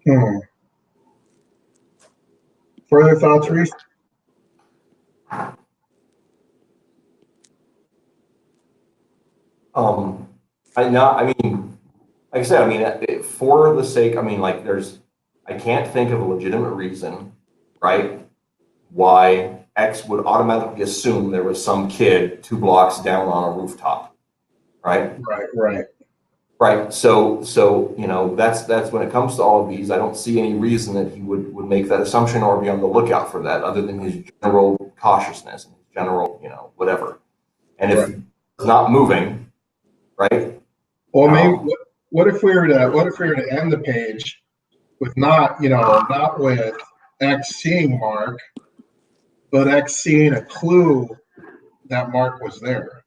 Sure. Further thoughts, Reese? I mean, like I said, I mean, for the sake, I mean, like, I can't think of a legitimate reason, right, why X would automatically assume there was some kid 2 blocks down on a rooftop, right? Right. Right. So that's when it comes to all of these, I don't see any reason that he would make that assumption or be on the lookout for that, other than his general cautiousness and his general, whatever. And if it's not moving, right? Well, maybe what if we were to end the page with not with X seeing Mark, but X seeing a clue that Mark was there.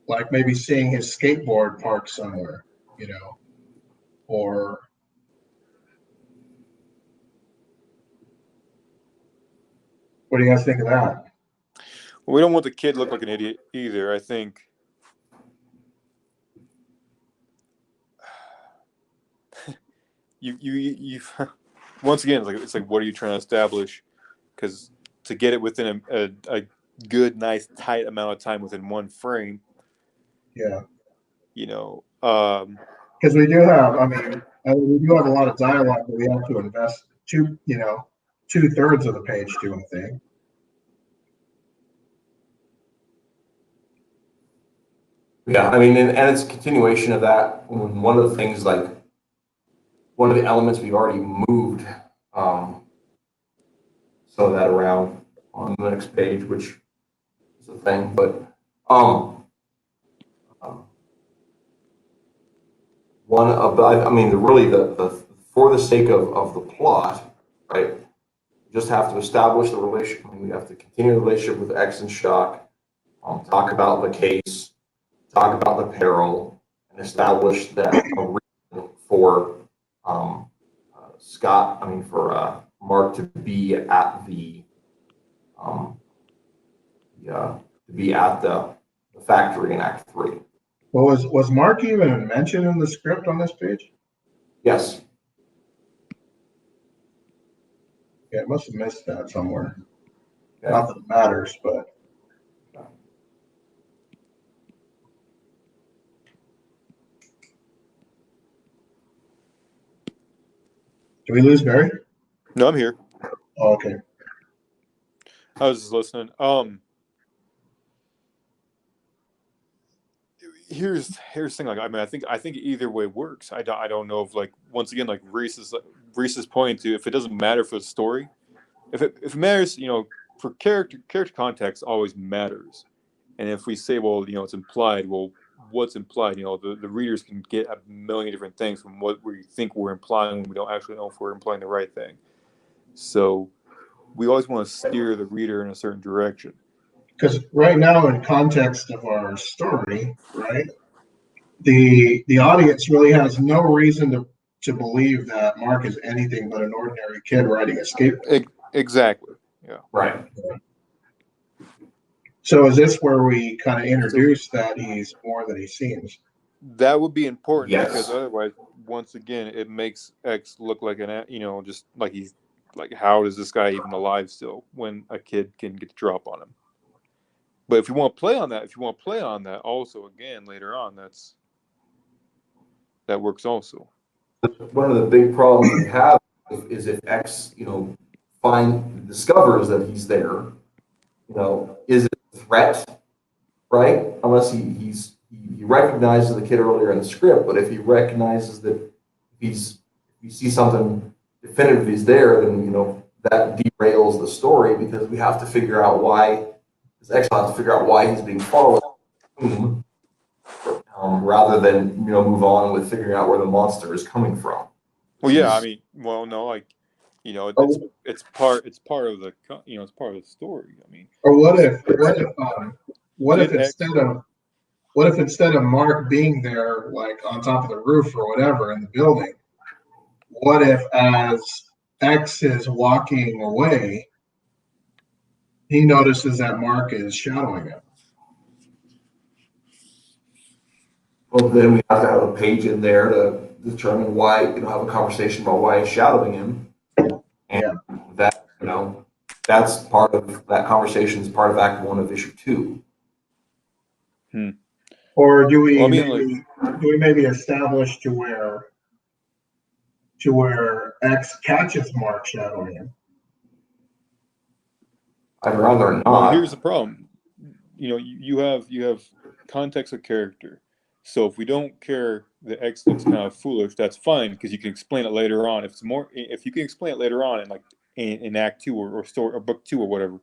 Like maybe seeing his skateboard parked somewhere, or what do you guys think of that? Well, we don't want the kid to look like an idiot either. I think you once again, it's like what are you trying to establish? Because to get it within a good, nice, tight amount of time within one frame. Yeah. Because we do have, we do have a lot of dialogue that we have to invest 2/3 of the page to, I think. Yeah, I mean, and it's a continuation of that. One of the things, like, one of the elements we've already moved some of that around on the next page, which is a thing. But one of I mean, really the for the sake of the plot, right? We just have to establish the relationship. I mean, we have to continue the relationship with X and Shock. Talk about the case, talk about the peril, and establish that a reason for Scott, I mean, for Mark to be at the factory in Act 3. Well, was Mark even mentioned in the script on this page? Yes. Yeah, I must have missed that somewhere. Yeah. Not that it matters, but. Did we lose Barry? No, I'm here. Oh, okay. I was just listening. Here's the thing. Like, I mean, I think either way works. I don't know if, like, once again, like Reese's pointing to, if it doesn't matter for the story, if it matters, for character context always matters. And if we say, well, it's implied, well, what's implied? The readers can get a million different things from what we think we're implying when we don't actually know if we're implying the right thing. So we always want to steer the reader in a certain direction. because right now, in context of our story, right, the audience really has no reason to believe that Mark is anything but an ordinary kid riding a skateboard. Exactly. Yeah. Right. So is this where we kind of So introduce that he's more than he seems? that would be important Yes. because otherwise, once again, it makes X look like just like he's like, how is this guy even alive still when a kid can get the drop on him? But if you want to play on that, also again later on, that works also. One of the big problems we have is if X, discovers that he's there, is it a threat, right? Unless he recognizes the kid earlier in the script, but if he recognizes that if you see something definitive he's there, then that derails the story because we have to figure out why. Because X will have to figure out why he's being followed, rather than move on with figuring out where the monster is coming from. Well, yeah, I mean, well, no, like, it's part of the it's part of the story. I mean, Or what if did X? instead of Mark being there, like on top of the roof or whatever in the building, what if as X is walking away, he notices that Mark is shadowing him? Well, then we have to have a page in there to determine why, have a conversation about why he's shadowing him. And Yeah. that, that's part of that conversation is part of Act 1 of Issue 2. Or do we Well, I mean, maybe establish to where X catches Mark shadowing him? I'd rather not. well, here's the problem. You have context of character. So if we don't care that X looks kind of foolish, that's fine because you can explain it later on. If you can explain it later on in like in Act 2 or story or Book 2 or whatever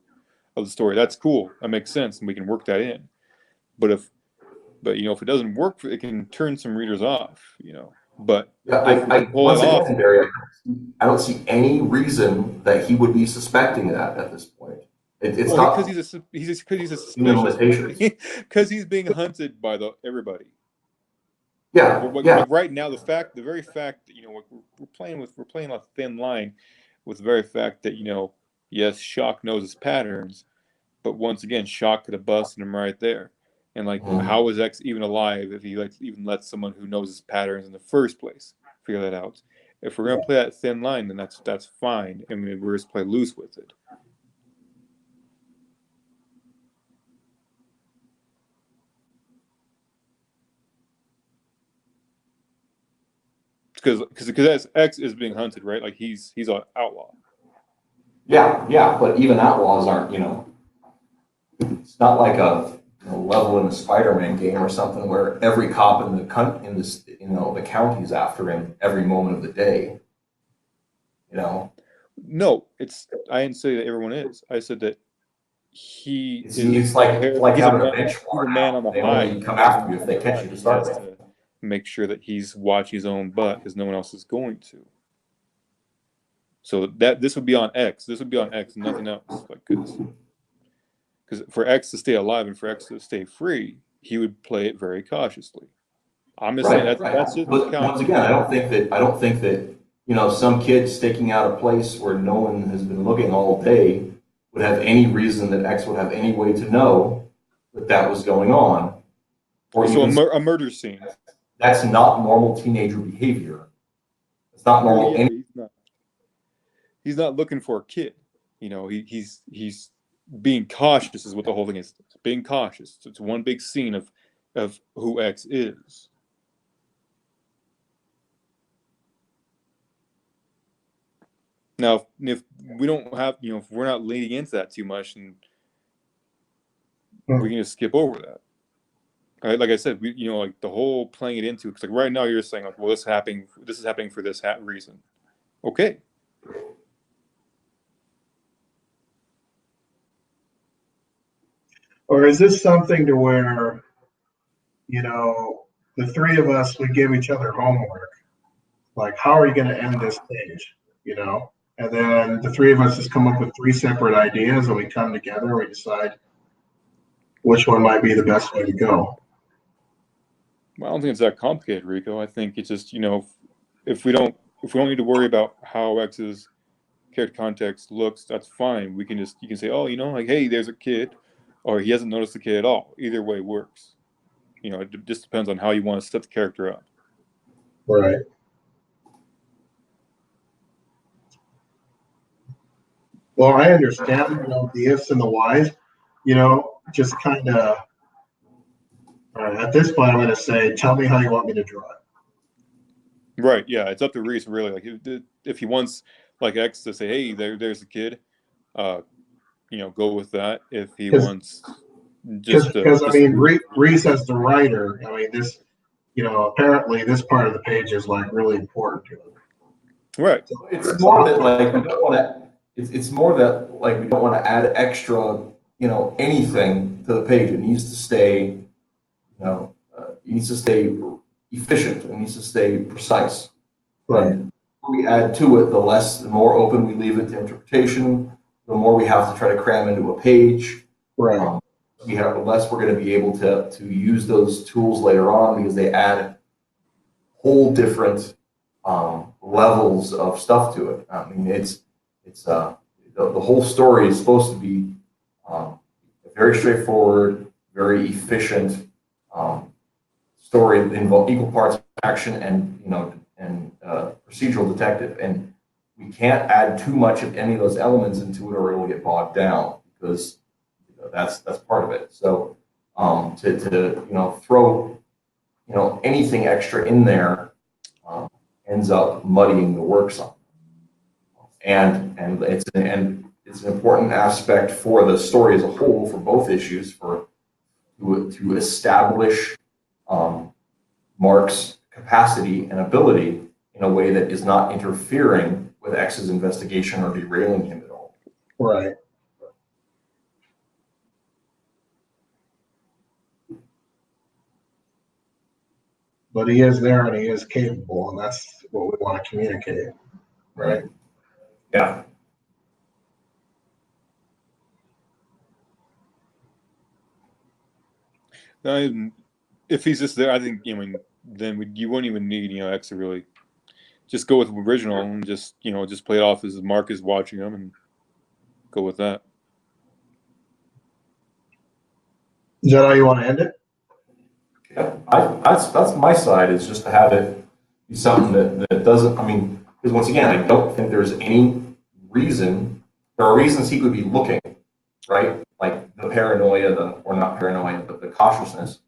of the story, that's cool. That makes sense, and we can work that in. But if it doesn't work, it can turn some readers off. But Yeah, if we can pull it off, Barry, I don't see any reason that he would be suspecting that at this point. It's not because he's suspicious limitations. because he's being hunted by everybody. Yeah, Like right now, the very fact that we're playing on a thin line with the very fact that yes, Shock knows his patterns, but once again, Shock could have busted him right there. And how is X even alive if he even lets someone who knows his patterns in the first place figure that out? If we're gonna play that thin line, then that's fine. I mean, we're just play loose with it. Because X is being hunted, right? Like he's an outlaw. Yeah, but even outlaws aren't, it's not like a level in a Spider-Man game or something where every cop in the county's after him every moment of the day. No, I didn't say that everyone is. I said that it's like having a bench he's a man on the They high. only come after you if they catch you to start with. To make sure that he's watching his own butt because no one else is going to. So this would be on X. This would be on X, nothing else. Because for X to stay alive and for X to stay free, he would play it very cautiously. I'm just saying that's just. But once again, I don't think that some kid sticking out a place where no one has been looking all day would have any reason that X would have any way to know that was going on. Or so a murder scene. That's not normal teenager behavior. It's not normal. Yeah, he's not looking for a kid. He's being cautious is what the whole thing is. It's being cautious. It's one big scene of who X is. Now, if we don't have, if we're not leaning into that too much, and we can just skip over that. Right? Like I said, like the whole playing it into, because right now you're saying well, this is happening for this reason. Okay. Or is this something to where, the three of us would give each other homework? Like, how are you going to end this page? And then the three of us just come up with three separate ideas and we come together and we decide, which one might be the best way to go. Well, I don't think it's that complicated, Rico. I think it's just, if we don't need to worry about how X's character context looks, that's fine. You can say, oh, like, hey, there's a kid, or he hasn't noticed the kid at all. Either way works. It just depends on how you want to set the character up. Right. Well, I understand, the ifs and the whys, just kind of, at this point, I'm going to say, tell me how you want me to draw it. Right. Yeah. It's up to Reese, really. Like, if he wants, like, X to say, hey, there's a kid, go with that. If he wants Because I mean, Reese as the writer, I mean, this, apparently this part of the page is like really important to him. Right. So it's more that like we don't want to. It's more that like we don't want to add extra, anything to the page. It needs to stay, it needs to stay efficient. It needs to stay precise. Right. And the more we add to it, the more open we leave it to interpretation. The more we have to try to cram into a page. Right. The less we're going to be able to use those tools later on because they add whole different levels of stuff to it. I mean, it's the whole story is supposed to be very straightforward, very efficient story involve equal parts action and procedural detective, and we can't add too much of any of those elements into it or it will get bogged down because that's part of it. So to throw anything extra in there ends up muddying the work some. And it's an important aspect for the story as a whole for both issues to establish Mark's capacity and ability in a way that is not interfering with X's investigation or derailing him at all. Right. But he is there and he is capable, and that's what we want to communicate, right? Yeah. If he's just there, I think then you wouldn't even need X to really just go with the original and just play it off as Mark is watching him and go with that. Is that how you want to end it? Yeah, that's my side, is just to have it be something that doesn't, because once again, I don't think there's any reason, there are reasons he could be looking, right? Like the paranoia, or not paranoia, but the cautiousness.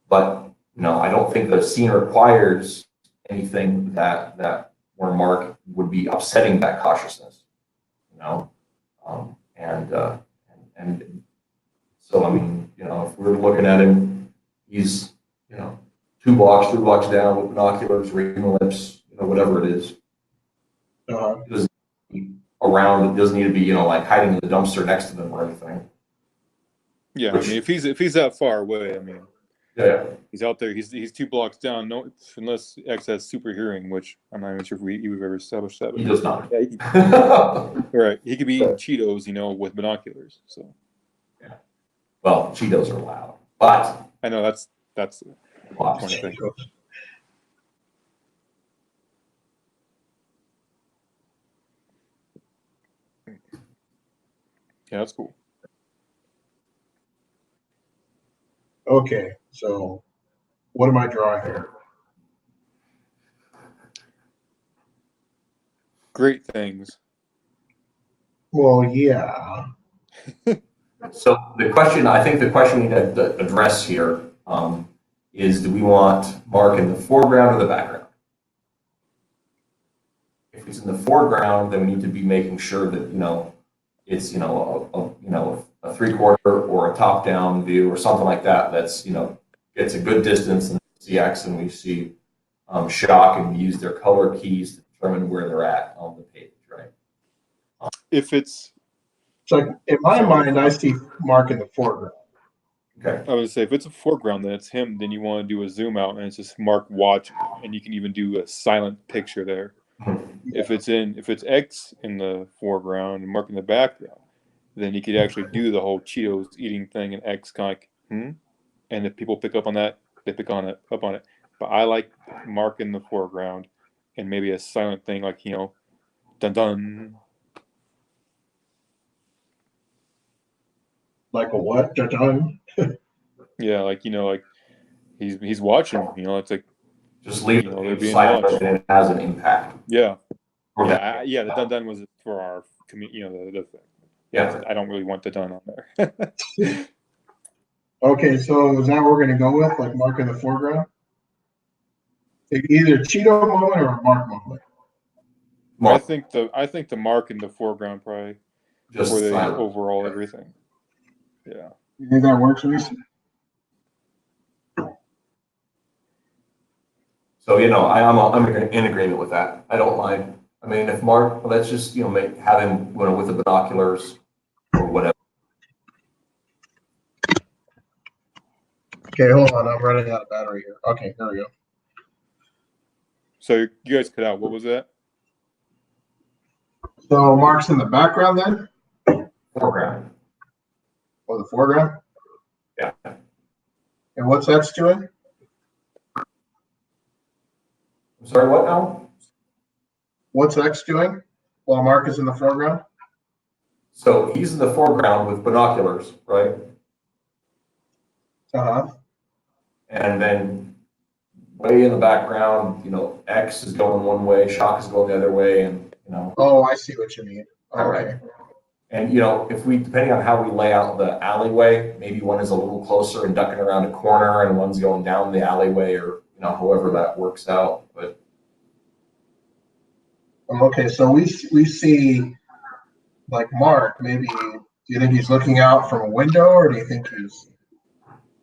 But, I don't think the scene requires anything that where Mark would be upsetting that cautiousness, and so, if we're looking at him, he's, 2 blocks, 3 blocks down with binoculars, reading the lips, whatever it is. It doesn't need around, it doesn't need to be, like hiding in the dumpster next to them or anything. Yeah, if he's that far away, yeah, he's out there. He's 2 blocks down. No, unless X has super hearing, which I'm not even sure if we've ever established that. He does not. Yeah, right. He could be eating Cheetos, with binoculars. So. Yeah. Well, Cheetos are loud, but I know that's the loud. funny thing. Yeah, that's cool. Okay, so what am I drawing here? Great things. Well, yeah. So I think the question we need to address here is, do we want Mark in the foreground or the background? If it's in the foreground, then we need to be making sure that, it's, a 3/4 or a top-down view or something like that. That's, gets a good distance and we see X and we see shock, and we use their color keys to determine where they're at on the page, right? If it's So in my mind, I see Mark in the foreground. Okay. I would say if it's a foreground, then it's him. Then you want to do a zoom out, and it's just Mark watching, and you can even do a silent picture there. If it's X in the foreground and Mark in the background, then you could actually do the whole Cheetos eating thing, and X kind of And if people pick up on that, they pick on it up on it. But I like Mark in the foreground, and maybe a silent thing like dun dun. Like a what? Dun. Yeah, like he's watching. It's like Just leave they're it being silent watched. and it has an impact. Yeah, Or yeah, yeah. The dun dun was for our community. The thing. Yeah. I don't really want the dun on there. Okay, so is that what we're gonna go with? Like Mark in the foreground? Either Cheeto moment or a Mark moment. Mark, I think the Mark in the foreground probably just for the silent. overall everything. Yeah. You think that works, Reese? So I'm in agreement with that. I don't mind. I mean, if Mark, let's just have him with the binoculars or whatever. Okay, hold on. I'm running out of battery here. Okay, there we go. So you guys cut out. What was that? So Mark's in the background then? Foreground. Or the foreground? Yeah. And what's X doing? I'm sorry, what now? What's X doing while Mark is in the foreground? So he's in the foreground with binoculars, right? Uh-huh. And then way in the background, X is going one way, Shock is going the other way, and Oh, I see what you mean. all right. And if we, depending on how we lay out the alleyway, maybe one is a little closer and ducking around a corner, and one's going down the alleyway, or however that works out. But Okay, so we see like Mark. Maybe do you think he's looking out from a window, or do you think he's?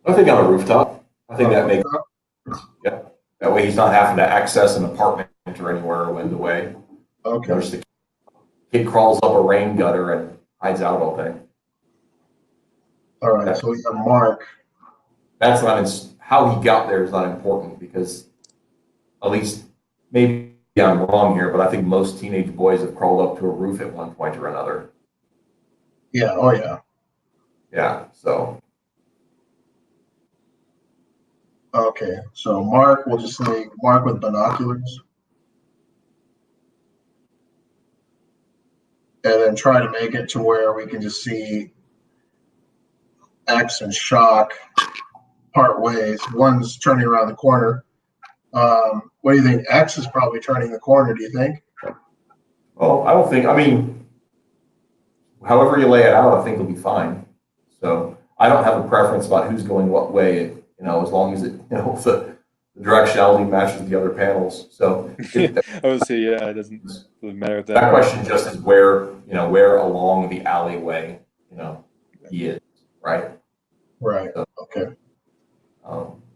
I think on a rooftop. I think that makes rooftop? yeah. That way he's not having to access an apartment or anywhere along the way. Okay. Just the kid crawls up a rain gutter and hides out all day. All right. So we have Mark. That's not how he got there is not important because at least maybe I'm wrong here, but I think most teenage boys have crawled up to a roof at one point or another. Yeah. Oh yeah. Yeah. So Okay. So Mark, we'll just say Mark with binoculars, and then try to make it to where we can just see X and Shock part ways. One's turning around the corner. What do you think? X is probably turning the corner. Do you think? well, I don't think. I mean, however you lay it out, I think it'll be fine. So I don't have a preference about who's going what way. As long as the directionality matches the other panels. So I would say it doesn't matter if that question just is where along the alleyway, he is, right? Right. So, Okay.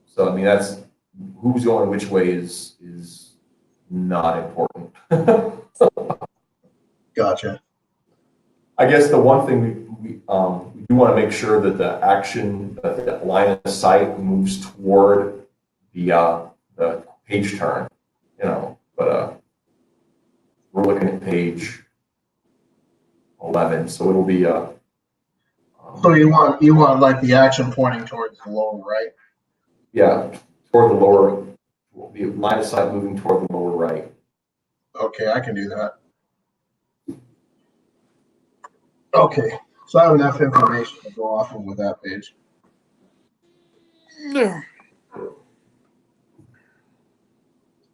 So I mean, that's who's going which way is not important. Gotcha. I guess the one thing we do want to make sure that the line of sight moves toward the page turn, but we're looking at page 11, so it'll be So you want like the action pointing towards the lower right? yeah, toward the lower, the line of sight moving toward the lower right. Okay, I can do that. Okay, so I have enough information to go off of with that page.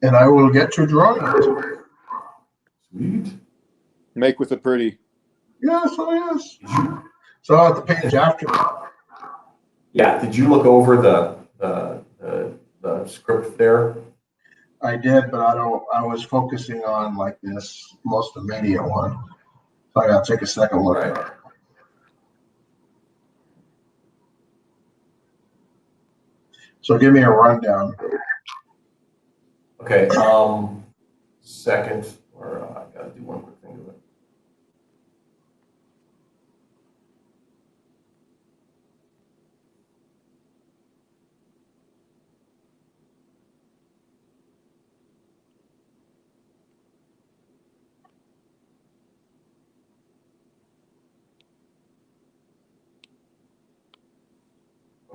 And I will get to drawing it. Sweet. Make with a pretty. Yes, oh yes. So at the page after. Yeah, did you look over the script there? I did, but I was focusing on like this most immediate one. So I gotta take a second look at it. So give me a rundown. Okay, second, or I gotta do one quick thing to it.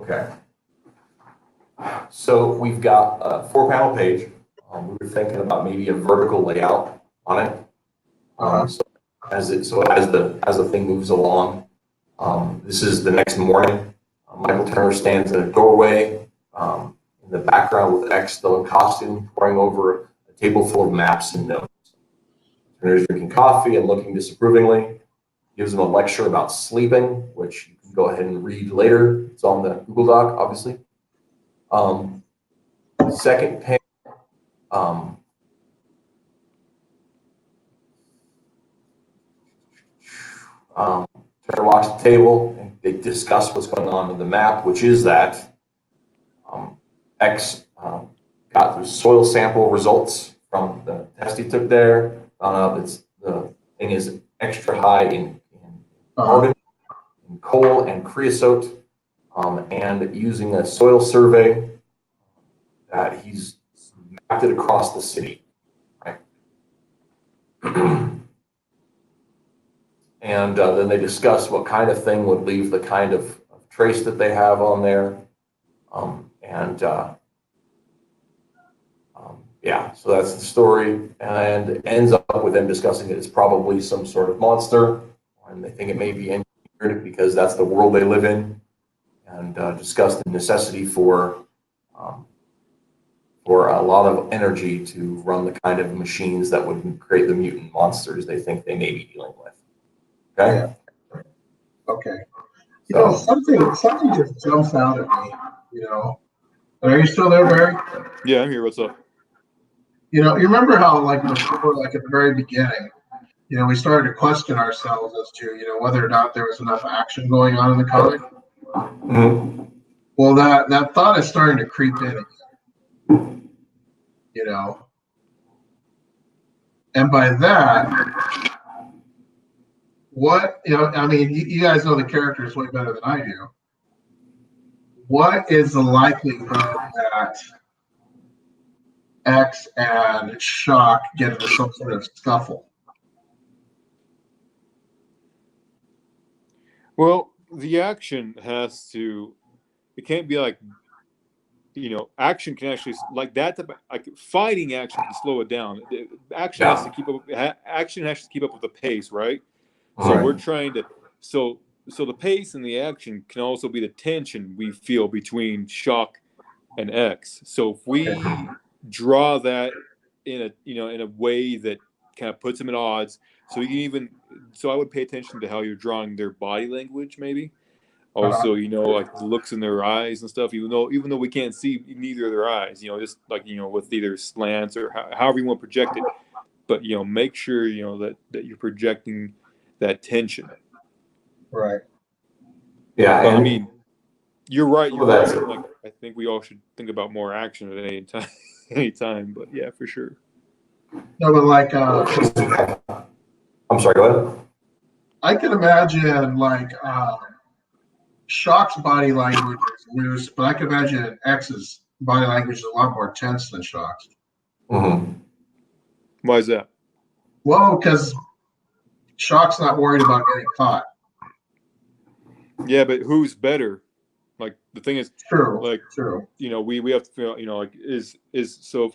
Okay. So we've got a 4-panel page. We were thinking about maybe a vertical layout on it. So as the thing moves along, this is the next morning. Michael Turner stands in a doorway in the background with X still in costume, pouring over a table full of maps and notes. Turner's drinking coffee and looking disapprovingly. Gives him a lecture about sleeping, which you can go ahead and read later. It's on the Google Doc, obviously. Second panel. Turner walks to the table, and they discuss what's going on in the map, which is that X got the soil sample results from the test he took there. The thing is extra high in carbon, in coal, and creosote, and using a soil survey that he's mapped it across the city. Right? And then they discuss what kind of thing would leave the kind of trace that they have on there. Yeah, so that's the story. And it ends up with them discussing that it's probably some sort of monster. And they think it may be engineered because that's the world they live in. And discuss the necessity for a lot of energy to run the kind of machines that would create the mutant monsters they think they may be dealing with. Okay? Yeah. Okay. You know, something just jumps out at me, you know. Are you still there, Barry? Yeah, I'm here. What's up? You know, you remember how, like, before, like, at the very beginning, you know, we started to question ourselves as to, you know, whether or not there was enough action going on in the comic? Mm-hmm. Well, that thought is starting to creep in again, you know. And by that, what, you know, I mean, you guys know the characters way better than I do. What is the likelihood that X and Shock get into some sort of scuffle? Well, the action has to. It can't be like, action can actually like that. Like fighting action can slow it down. Action has to keep up. Action has to keep up with the pace, right? So we're trying to. So the pace and the action can also be the tension we feel between Shock and X. So if we draw that in a way that kind of puts them at odds, so you can even. So I would pay attention to how you're drawing their body language, maybe. Also, like the looks in their eyes and stuff. Even though we can't see neither of their eyes, just like with either slants or however you want to project it. But make sure that you're projecting that tension. Right. Yeah. But I mean, you're right. You're right. That's Like I think we all should think about more action at any time. Any time. But yeah, for sure. No, but like, I'm sorry, go ahead. I can imagine like Shock's body language is loose, but I can imagine X's body language is a lot more tense than Shock's. Mm-hmm. Why is that? Well, because Shock's not worried about getting caught. Yeah, but who's better? Like the thing is, True. like True. we have to feel like is so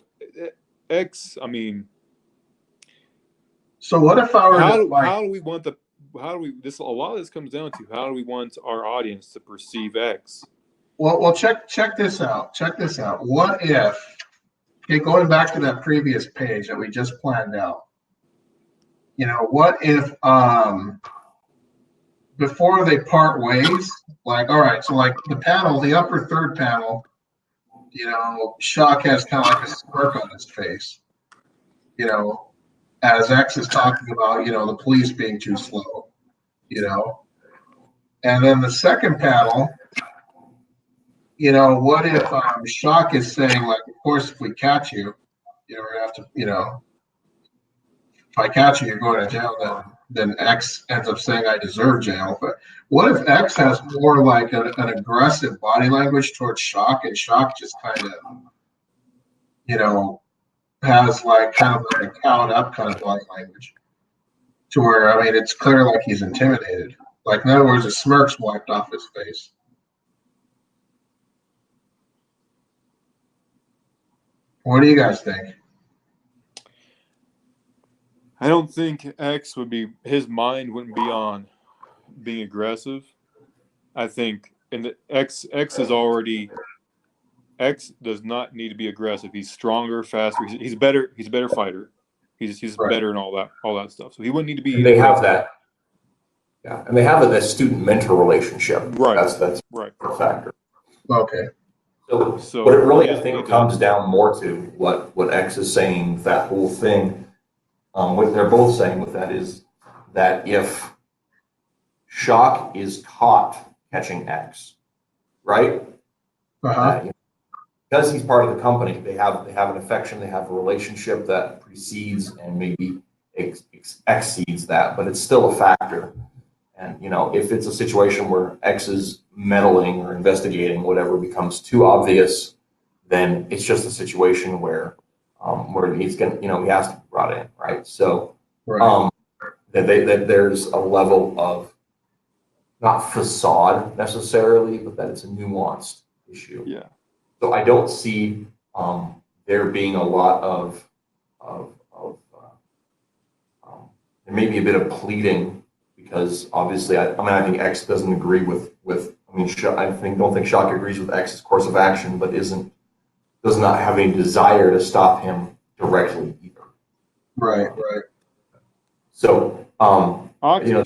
X. I mean, so what if I were how to do we want the this a lot of this comes down to how do we want our audience to perceive X? Well, check this out. Check this out. What if, okay, going back to that previous page that we just planned out, what if before they part ways, like, all right, so like the upper third panel, Shock has kind of like a smirk on his face, as X is talking about, the police being too slow, and then the second panel, what if Shock is saying, like, of course, if we catch you, we're gonna have to, if I catch you, you're going to jail. Then X ends up saying I deserve jail. But what if X has more like an aggressive body language towards Shock, and Shock just kind of, has like kind of like a cowed up kind of body language, to where I mean it's clear like he's intimidated. Like in other words, a smirk's wiped off his face. What do you guys think? I don't think X would be, his mind wouldn't be on being aggressive. I think, and the X is already, X does not need to be aggressive. He's stronger, faster. He's better. He's a better fighter. He's Right. better in all that stuff. So he wouldn't need to be. And they have that. Yeah, and they have that student-mentor relationship. Right. That's right. a factor. Okay. So what it really, I think, comes down more to what X is saying, that whole thing, what they're both saying with that is that if Shock is caught catching X, right? Uh-huh. Because he's part of the company, they have an affection, they have a relationship that precedes and maybe exceeds that, but it's still a factor. And if it's a situation where X is meddling or investigating, whatever becomes too obvious, then it's just a situation where he's going, he has to be brought in, right? So Right. that there's a level of not facade necessarily, but that it's a nuanced issue. Yeah. So I don't see there being a lot of there may be a bit of pleading, because obviously I think X doesn't agree with don't think Shock agrees with X's course of action, but does not have any desire to stop him directly either. Right. So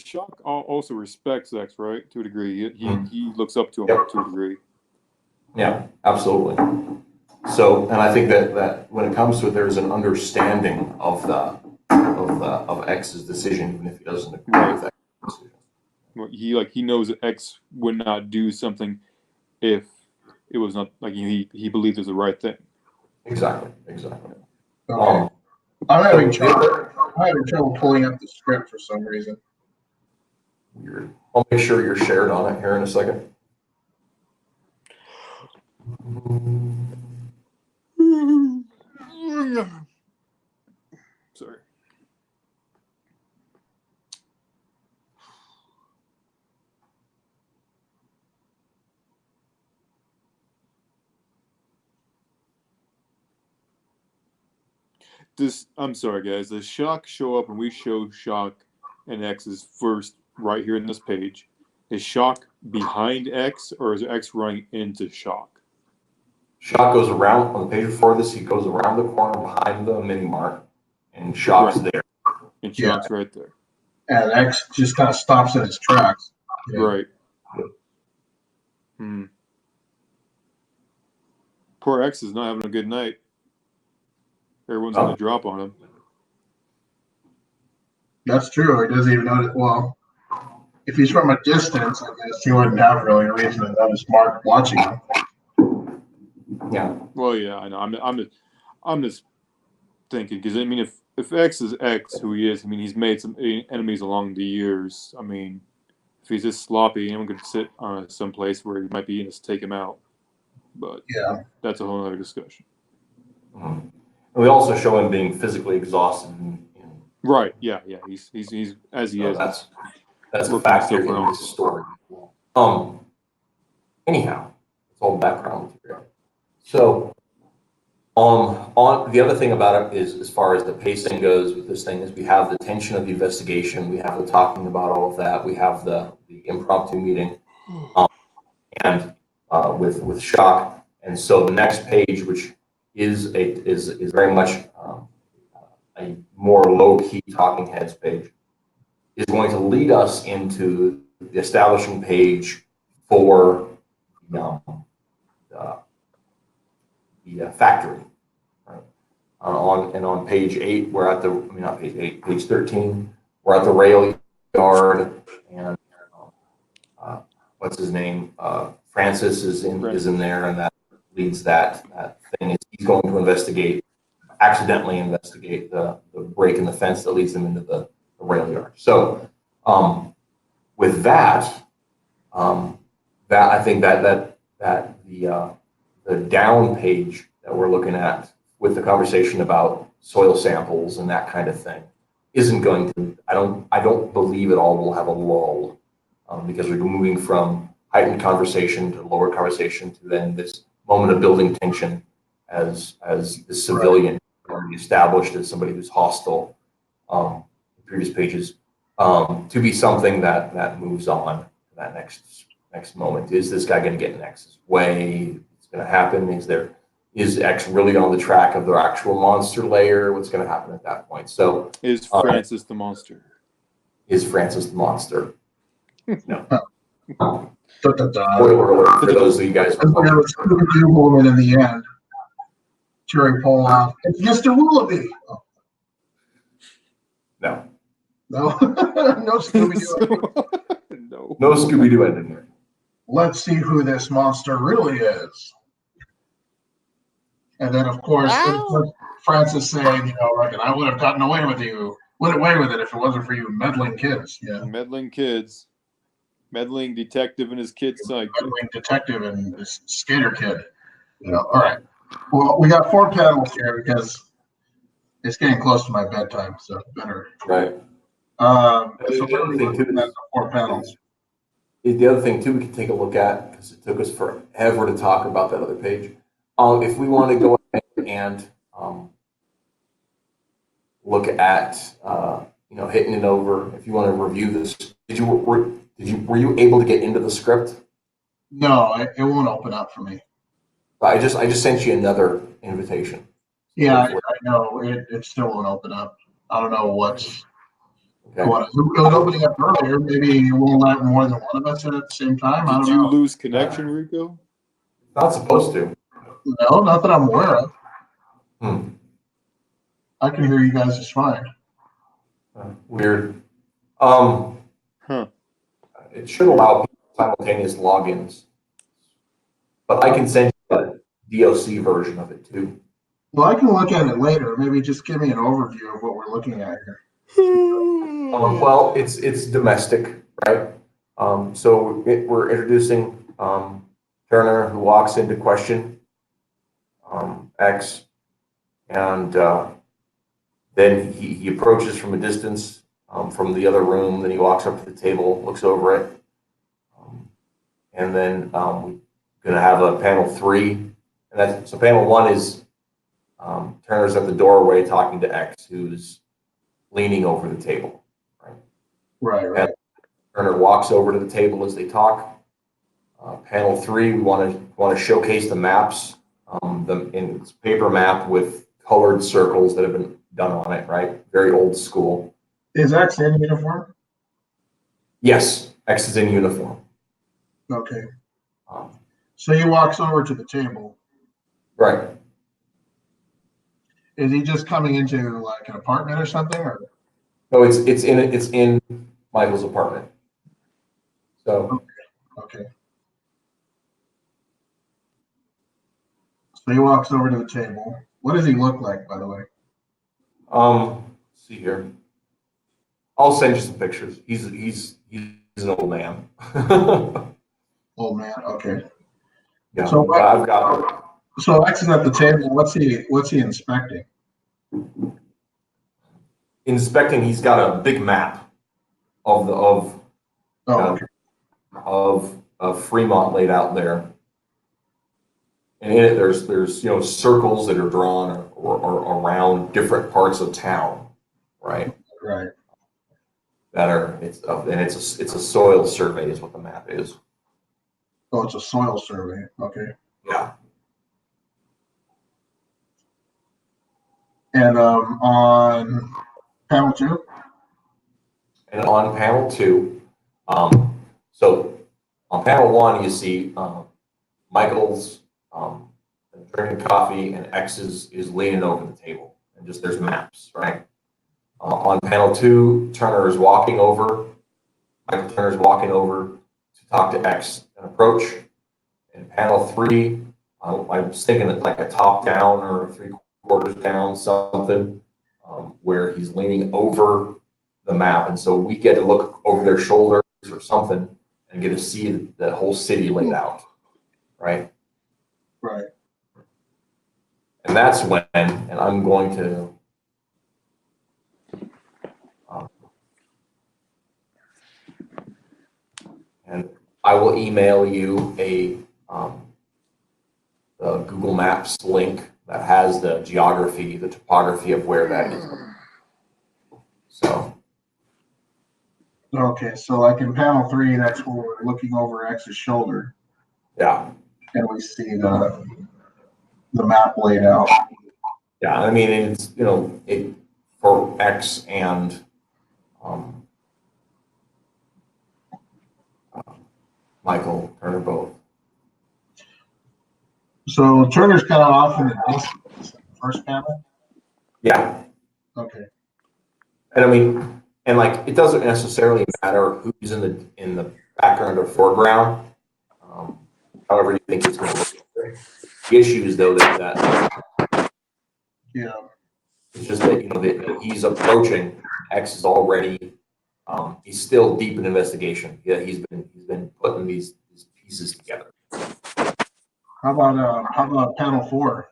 Shock also respects X, right? To a degree, he looks up to him to a degree. Yeah, absolutely. So, and I think that when it comes to it, there's an understanding of X's decision, even if he doesn't agree with X's decision. He knows that X would not do something if it was not he believed it was the right thing. Exactly. Okay. I'm having trouble pulling up the script for some reason. Weird. I'll make sure you're shared on it here in a second. Sorry. I'm sorry, guys. Does Shock show up when we show Shock and X's first right here in this page? Is Shock behind X, or is X running into Shock? Shock goes around on the page before this. He goes around the corner behind the mini mart, and Shock's there. And Shock's right there. And X just kind of stops in his tracks. Right. Poor X is not having a good night. Everyone's going to drop on him. That's true. He doesn't even know that. Well, if he's from a distance, I guess he wouldn't have really a reason to notice Mark watching him. Yeah. Well, yeah, I know. I'm just thinking, because I mean, if X is X, who he is, I mean, he's made some enemies along the years. I mean, if he's just sloppy, anyone could sit on some place where he might be in to take him out. But that's a whole other discussion. Mm-hmm. And we also show him being physically exhausted. Right. Yeah. He's as he is. That's a factor in this story. Anyhow, it's all background material. So, on the other thing about it is, as far as the pacing goes with this thing, is we have the tension of the investigation, we have the talking about all of that, we have the impromptu meeting, and with Shock, and so the next page, which is very much a more low-key talking heads page, is going to lead us into the establishing page for the factory. Right? On page 8, we're at page 13, we're at the rail yard, and what's his name? Francis is in there, and that leads that thing. He's going to accidentally investigate the break in the fence that leads them into the rail yard. So with that, I think that the down page that we're looking at with the conversation about soil samples and that kind of thing isn't going to. I don't believe it all will have a lull, because we're moving from heightened conversation to lower conversation to then this moment of building tension as the civilian already established as somebody who's hostile, in previous pages, to be something that moves on to that next moment. Is this guy going to get in X's way? What's going to happen? Is X really on the track of their actual monster layer? What's going to happen at that point? So is Francis the monster? Is Francis the monster? No. Da-da-da. Spoiler alert for those of you guys who There was Scooby-Doo moment in the end. Jerry pull off. It's Mr. Willoughby. Oh, no. no, no Scooby-Doo. No Scooby-Doo ending here. Let's see who this monster really is. And then, of course, Francis saying, you know, like, I would have gotten away with it if it wasn't for you meddling kids. Yeah. Meddling kids. Meddling detective and his kid sidekick. Meddling detective and this skater kid. You know, all right. Well, we got 4 panels here because it's getting close to my bedtime, so better. Right. So what are we looking at the 4 panels? The other thing too we can take a look at, because it took us forever to talk about that other page. If we want to go ahead and look at you know, hitting it over, if you want to review this, were you able to get into the script? No, it won't open up for me. I just sent you another invitation. Yeah, I know it still won't open up. I don't know what's Okay. going on. It was opening up earlier. Maybe it won't let more than one of us at the same time. I don't Did you know. lose connection, Rico? Not supposed to. No, not that I'm aware of. Hmm. I can hear you guys just fine. Weird. Huh. It should allow people simultaneous logins, but I can send you a DOC version of it too. Well, I can look at it later. Maybe just give me an overview of what we're looking at here. Well, it's domestic, right? So we're introducing Turner, who walks in to question X, and then he approaches from a distance from the other room. Then he walks up to the table, looks over it, and then we're going to have a panel 3. And so panel 1 is Turner's at the doorway talking to X, who's leaning over the table. Right. And Turner walks over to the table as they talk. Panel 3, we want to showcase the maps, in its paper map with colored circles that have been done on it, right? Very old school. Is X in uniform? Yes, X is in uniform. Okay. So he walks over to the table. Right. Is he just coming into like an apartment or something? Or? No, it's in Michael's apartment. So Okay. So he walks over to the table. What does he look like, by the way? let's see here. I'll send you some pictures. He's an old man. Old man. Okay. Yeah, So I've got. So X is at the table. What's he inspecting? Inspecting, he's got a big map of Okay. of Fremont laid out there, and in it there's you know, circles that are drawn or around different parts of town, right? Right. That are it's a soil survey is what the map is. Oh, it's a soil survey. Okay. Yeah. And on panel 2. And on panel 2, so on panel 1 you see Michael's drinking coffee, and X is leaning over the table, and just there's maps, right? On panel 2, Turner is walking over. Michael Turner is walking over to talk to X and approach. In panel 3, I was thinking it like a top down or 3/4 down, something where he's leaning over the map, and so we get to look over their shoulders or something and get to see the whole city laid out, right? Right. And that's when, and I'm going to and I will email you a Google Maps link that has the geography, the topography of where that is. So, Okay, so like in panel 3, that's where we're looking over X's shoulder, yeah. and we see the map laid out. Yeah, I mean, it's, it for X and um, Michael Turner both. So Turner's kind of off in the distance, first panel. Yeah, Okay. and I mean, and like it doesn't necessarily matter who's in the background or foreground. However you think it's going to look. The issue is though that Yeah. it's just that that he's approaching. X is already. He's still deep in investigation. Yeah, he's been putting these pieces together. How about panel 4?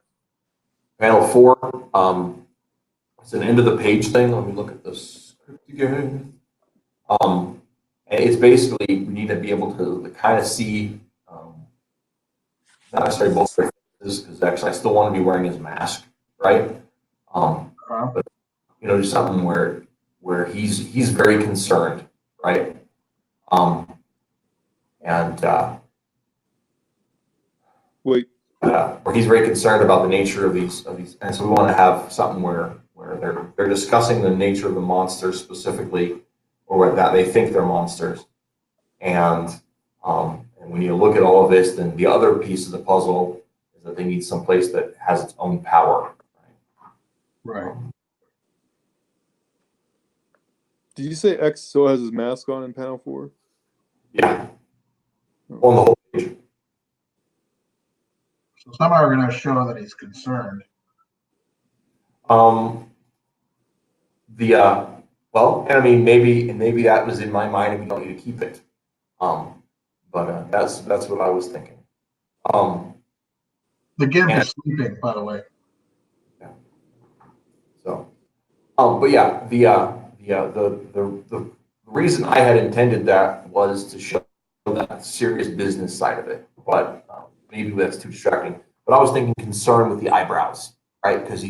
Panel 4, it's an end of the page thing. Let me look at this script again. And it's basically we need to be able to kind of see, not necessarily both their faces, because actually I still want to be wearing his mask, right? But just something where he's very concerned, right? And Wait, where he's very concerned about the nature of these, and so we want to have something where they're discussing the nature of the monsters specifically, or that they think they're monsters, and when you look at all of this, then the other piece of the puzzle is that they need some place that has its own power. Right. did you say X still has his mask on in panel 4? Yeah, on the whole page. So somehow we're going to show that he's concerned. Well, and I mean maybe that was in my mind, and we don't need to keep it. But that's what I was thinking. The Gimp is sleeping, by the way. Yeah. So, but yeah, the reason I had intended that was to show that serious business side of it, but maybe that's too distracting. But I was thinking concern with the eyebrows, right? Because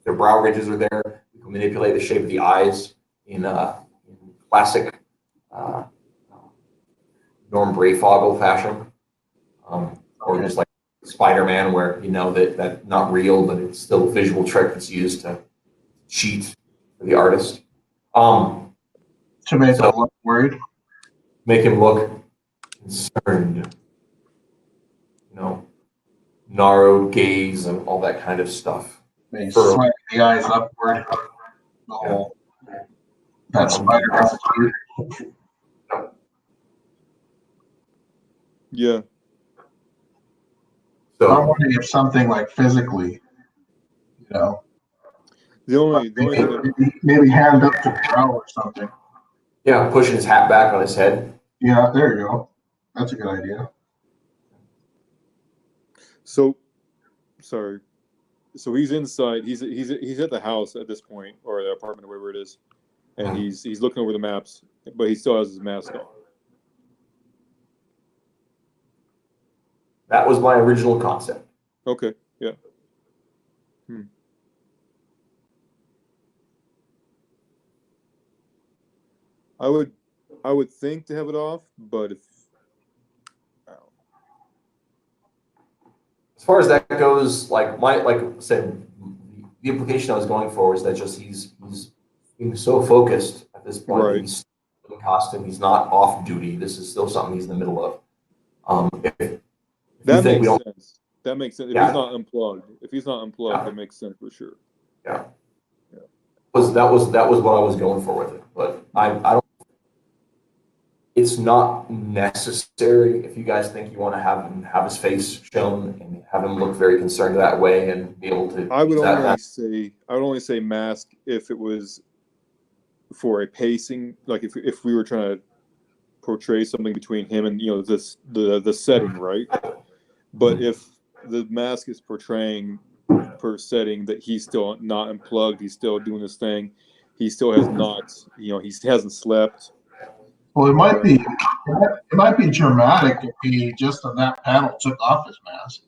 their brow ridges are there. You can manipulate the shape of the eyes in classic Norm Brayfogle fashion, or just like Spider-Man, where that not real, but it's still a visual trick that's used to cheat for the artist. To make him look worried. Make him look concerned, narrowed gaze and all that kind of stuff. They slant the eyes upward. The whole that spider. Yeah. So I'm wondering if something like physically, The only thing maybe hand up to the brow or something. yeah, pushing his hat back on his head. Yeah, there you go. That's a good idea. So, sorry. So he's inside. He's at the house at this point, or the apartment, or wherever it is, and he's looking over the maps, but he still has his mask on. That was my original concept. Okay. Yeah. I would think to have it off, but if As far as that goes, like I said, the implication I was going for is that just he's being so focused at this point. Right. He's in costume. He's not off duty. This is still something he's in the middle of. If that makes sense. That makes sense. If Yeah. he's not unplugged, Yeah. that makes sense for sure. Yeah. That was what I was going for with it, but I don't. It's not necessary if you guys think you want to have his face shown and have him look very concerned that way and be able to. I would only say mask if it was for a pacing, like if we were trying to portray something between him and the setting, right? But if the mask is portraying per setting that he's still not unplugged, he's still doing this thing, he still has not, he hasn't slept. Well, it might be dramatic if he just on that panel took off his mask.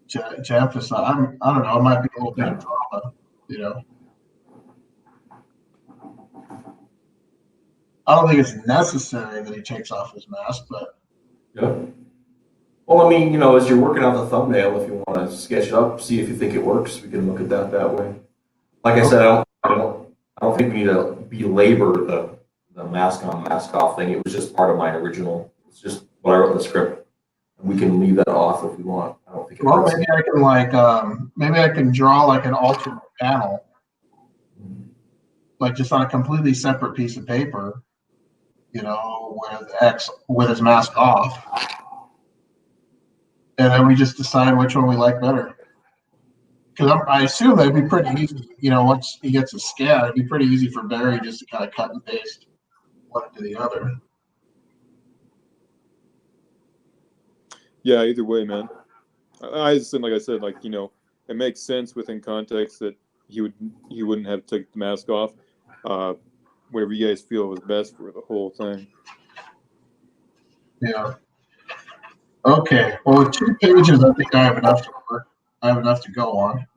to emphasize. I don't know. It might be a little bit of drama, you know. I don't think it's necessary that he takes off his mask, but Yeah. Well, I mean, you know, as you're working out the thumbnail, if you want to sketch it up, see if you think it works, we can look at that way. Like I said, I don't think we need to belabor the mask on, mask off thing. It was just part of my original. It's just what I wrote in the script. We can leave that off if we want. I don't think it well, hurts. maybe I can maybe I can draw like an alternate panel, like just on a completely separate piece of paper, you know, with his mask off, and then we just decide which one we like better. Because I assume that'd be pretty easy, you know, once he gets a scan, it'd be pretty easy for Barry just to kind of cut and paste one to the other. Yeah, either way, man. I just like I said, like, you know, it makes sense within context that he wouldn't have to take the mask off. Whatever you guys feel was best for the whole thing. Yeah. Okay. Well, with 2 pages, I think I have enough to work. I have enough to go on.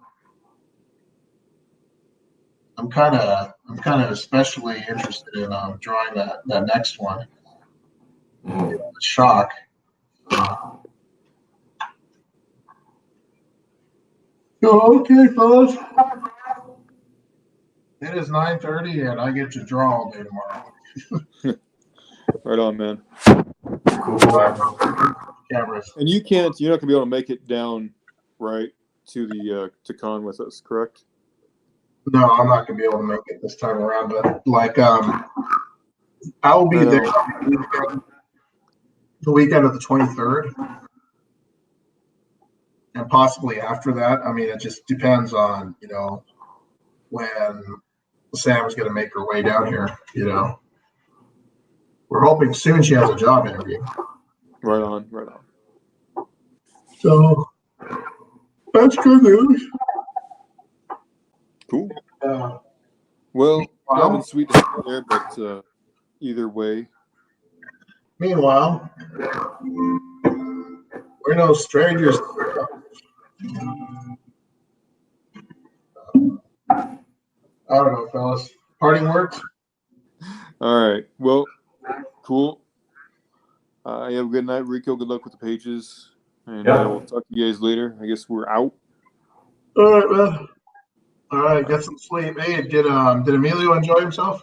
I'm kind of especially interested in drawing that next one, Mhm. the shock. So, okay, fellas. It is 9:30, and I get to draw all day tomorrow. Right on, man. Cool. Cameras. And you're not gonna be able to make it down, right, to the to con with us, correct? No, I'm not gonna be able to make it this time around, but like I will be Right there on. the weekend of the 23rd, and possibly after that. I mean, it just depends on, you know, when Sam's gonna make her way down here. You know, we're hoping soon she has a job interview. Right on, right on. So that's good news. Cool. Uh, Well, Wow. I've been sweet to have you there, but either way, Meanwhile, we're no strangers. I don't know, fellas. Parting words? all right. Well, cool. You have a good night, Rico. Good luck with the pages, and Yeah. we'll talk to you guys later. I guess we're out. All right, man. All right, get some sleep. Hey, did Emilio enjoy himself?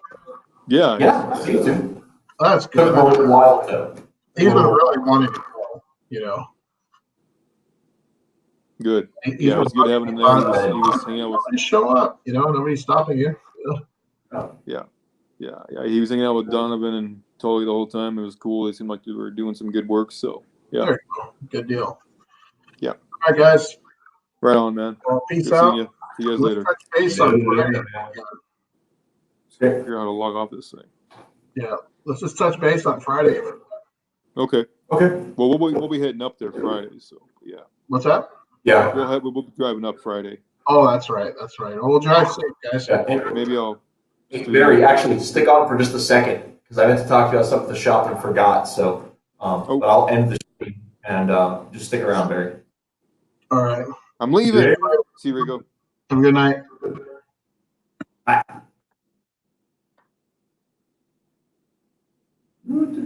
Yeah. Yeah, see you too. That's Took good. him a little while to. He's been really wanting to go, you know. Good. He's Yeah, it was good having him there. He was hanging out with. Just show up, you know. Nobody's stopping you. Yeah. He was hanging out with Donovan and Tully the whole time. It was cool. They seemed like they were doing some good work. So yeah. There you go. Good deal. Yeah. All right, guys. Right on, man. Well, peace Good out. seeing you. See you guys Let's later. touch base on Friday. Figure out how to log off this thing. Yeah, let's just touch base on Friday. Okay. Okay. Well, we'll be heading up there Friday. So yeah. What's that? Yeah. We'll be driving up Friday. Oh, that's right. That's right. Well, we'll drive safe, guys. Yeah. And Maybe I'll. Barry, actually, stick on for just a second because I meant to talk to you about something at the shop and forgot. So, but I'll end the stream and just stick around, Barry. All right. I'm leaving. Yeah. See you, Rico. Have a good night. Bye.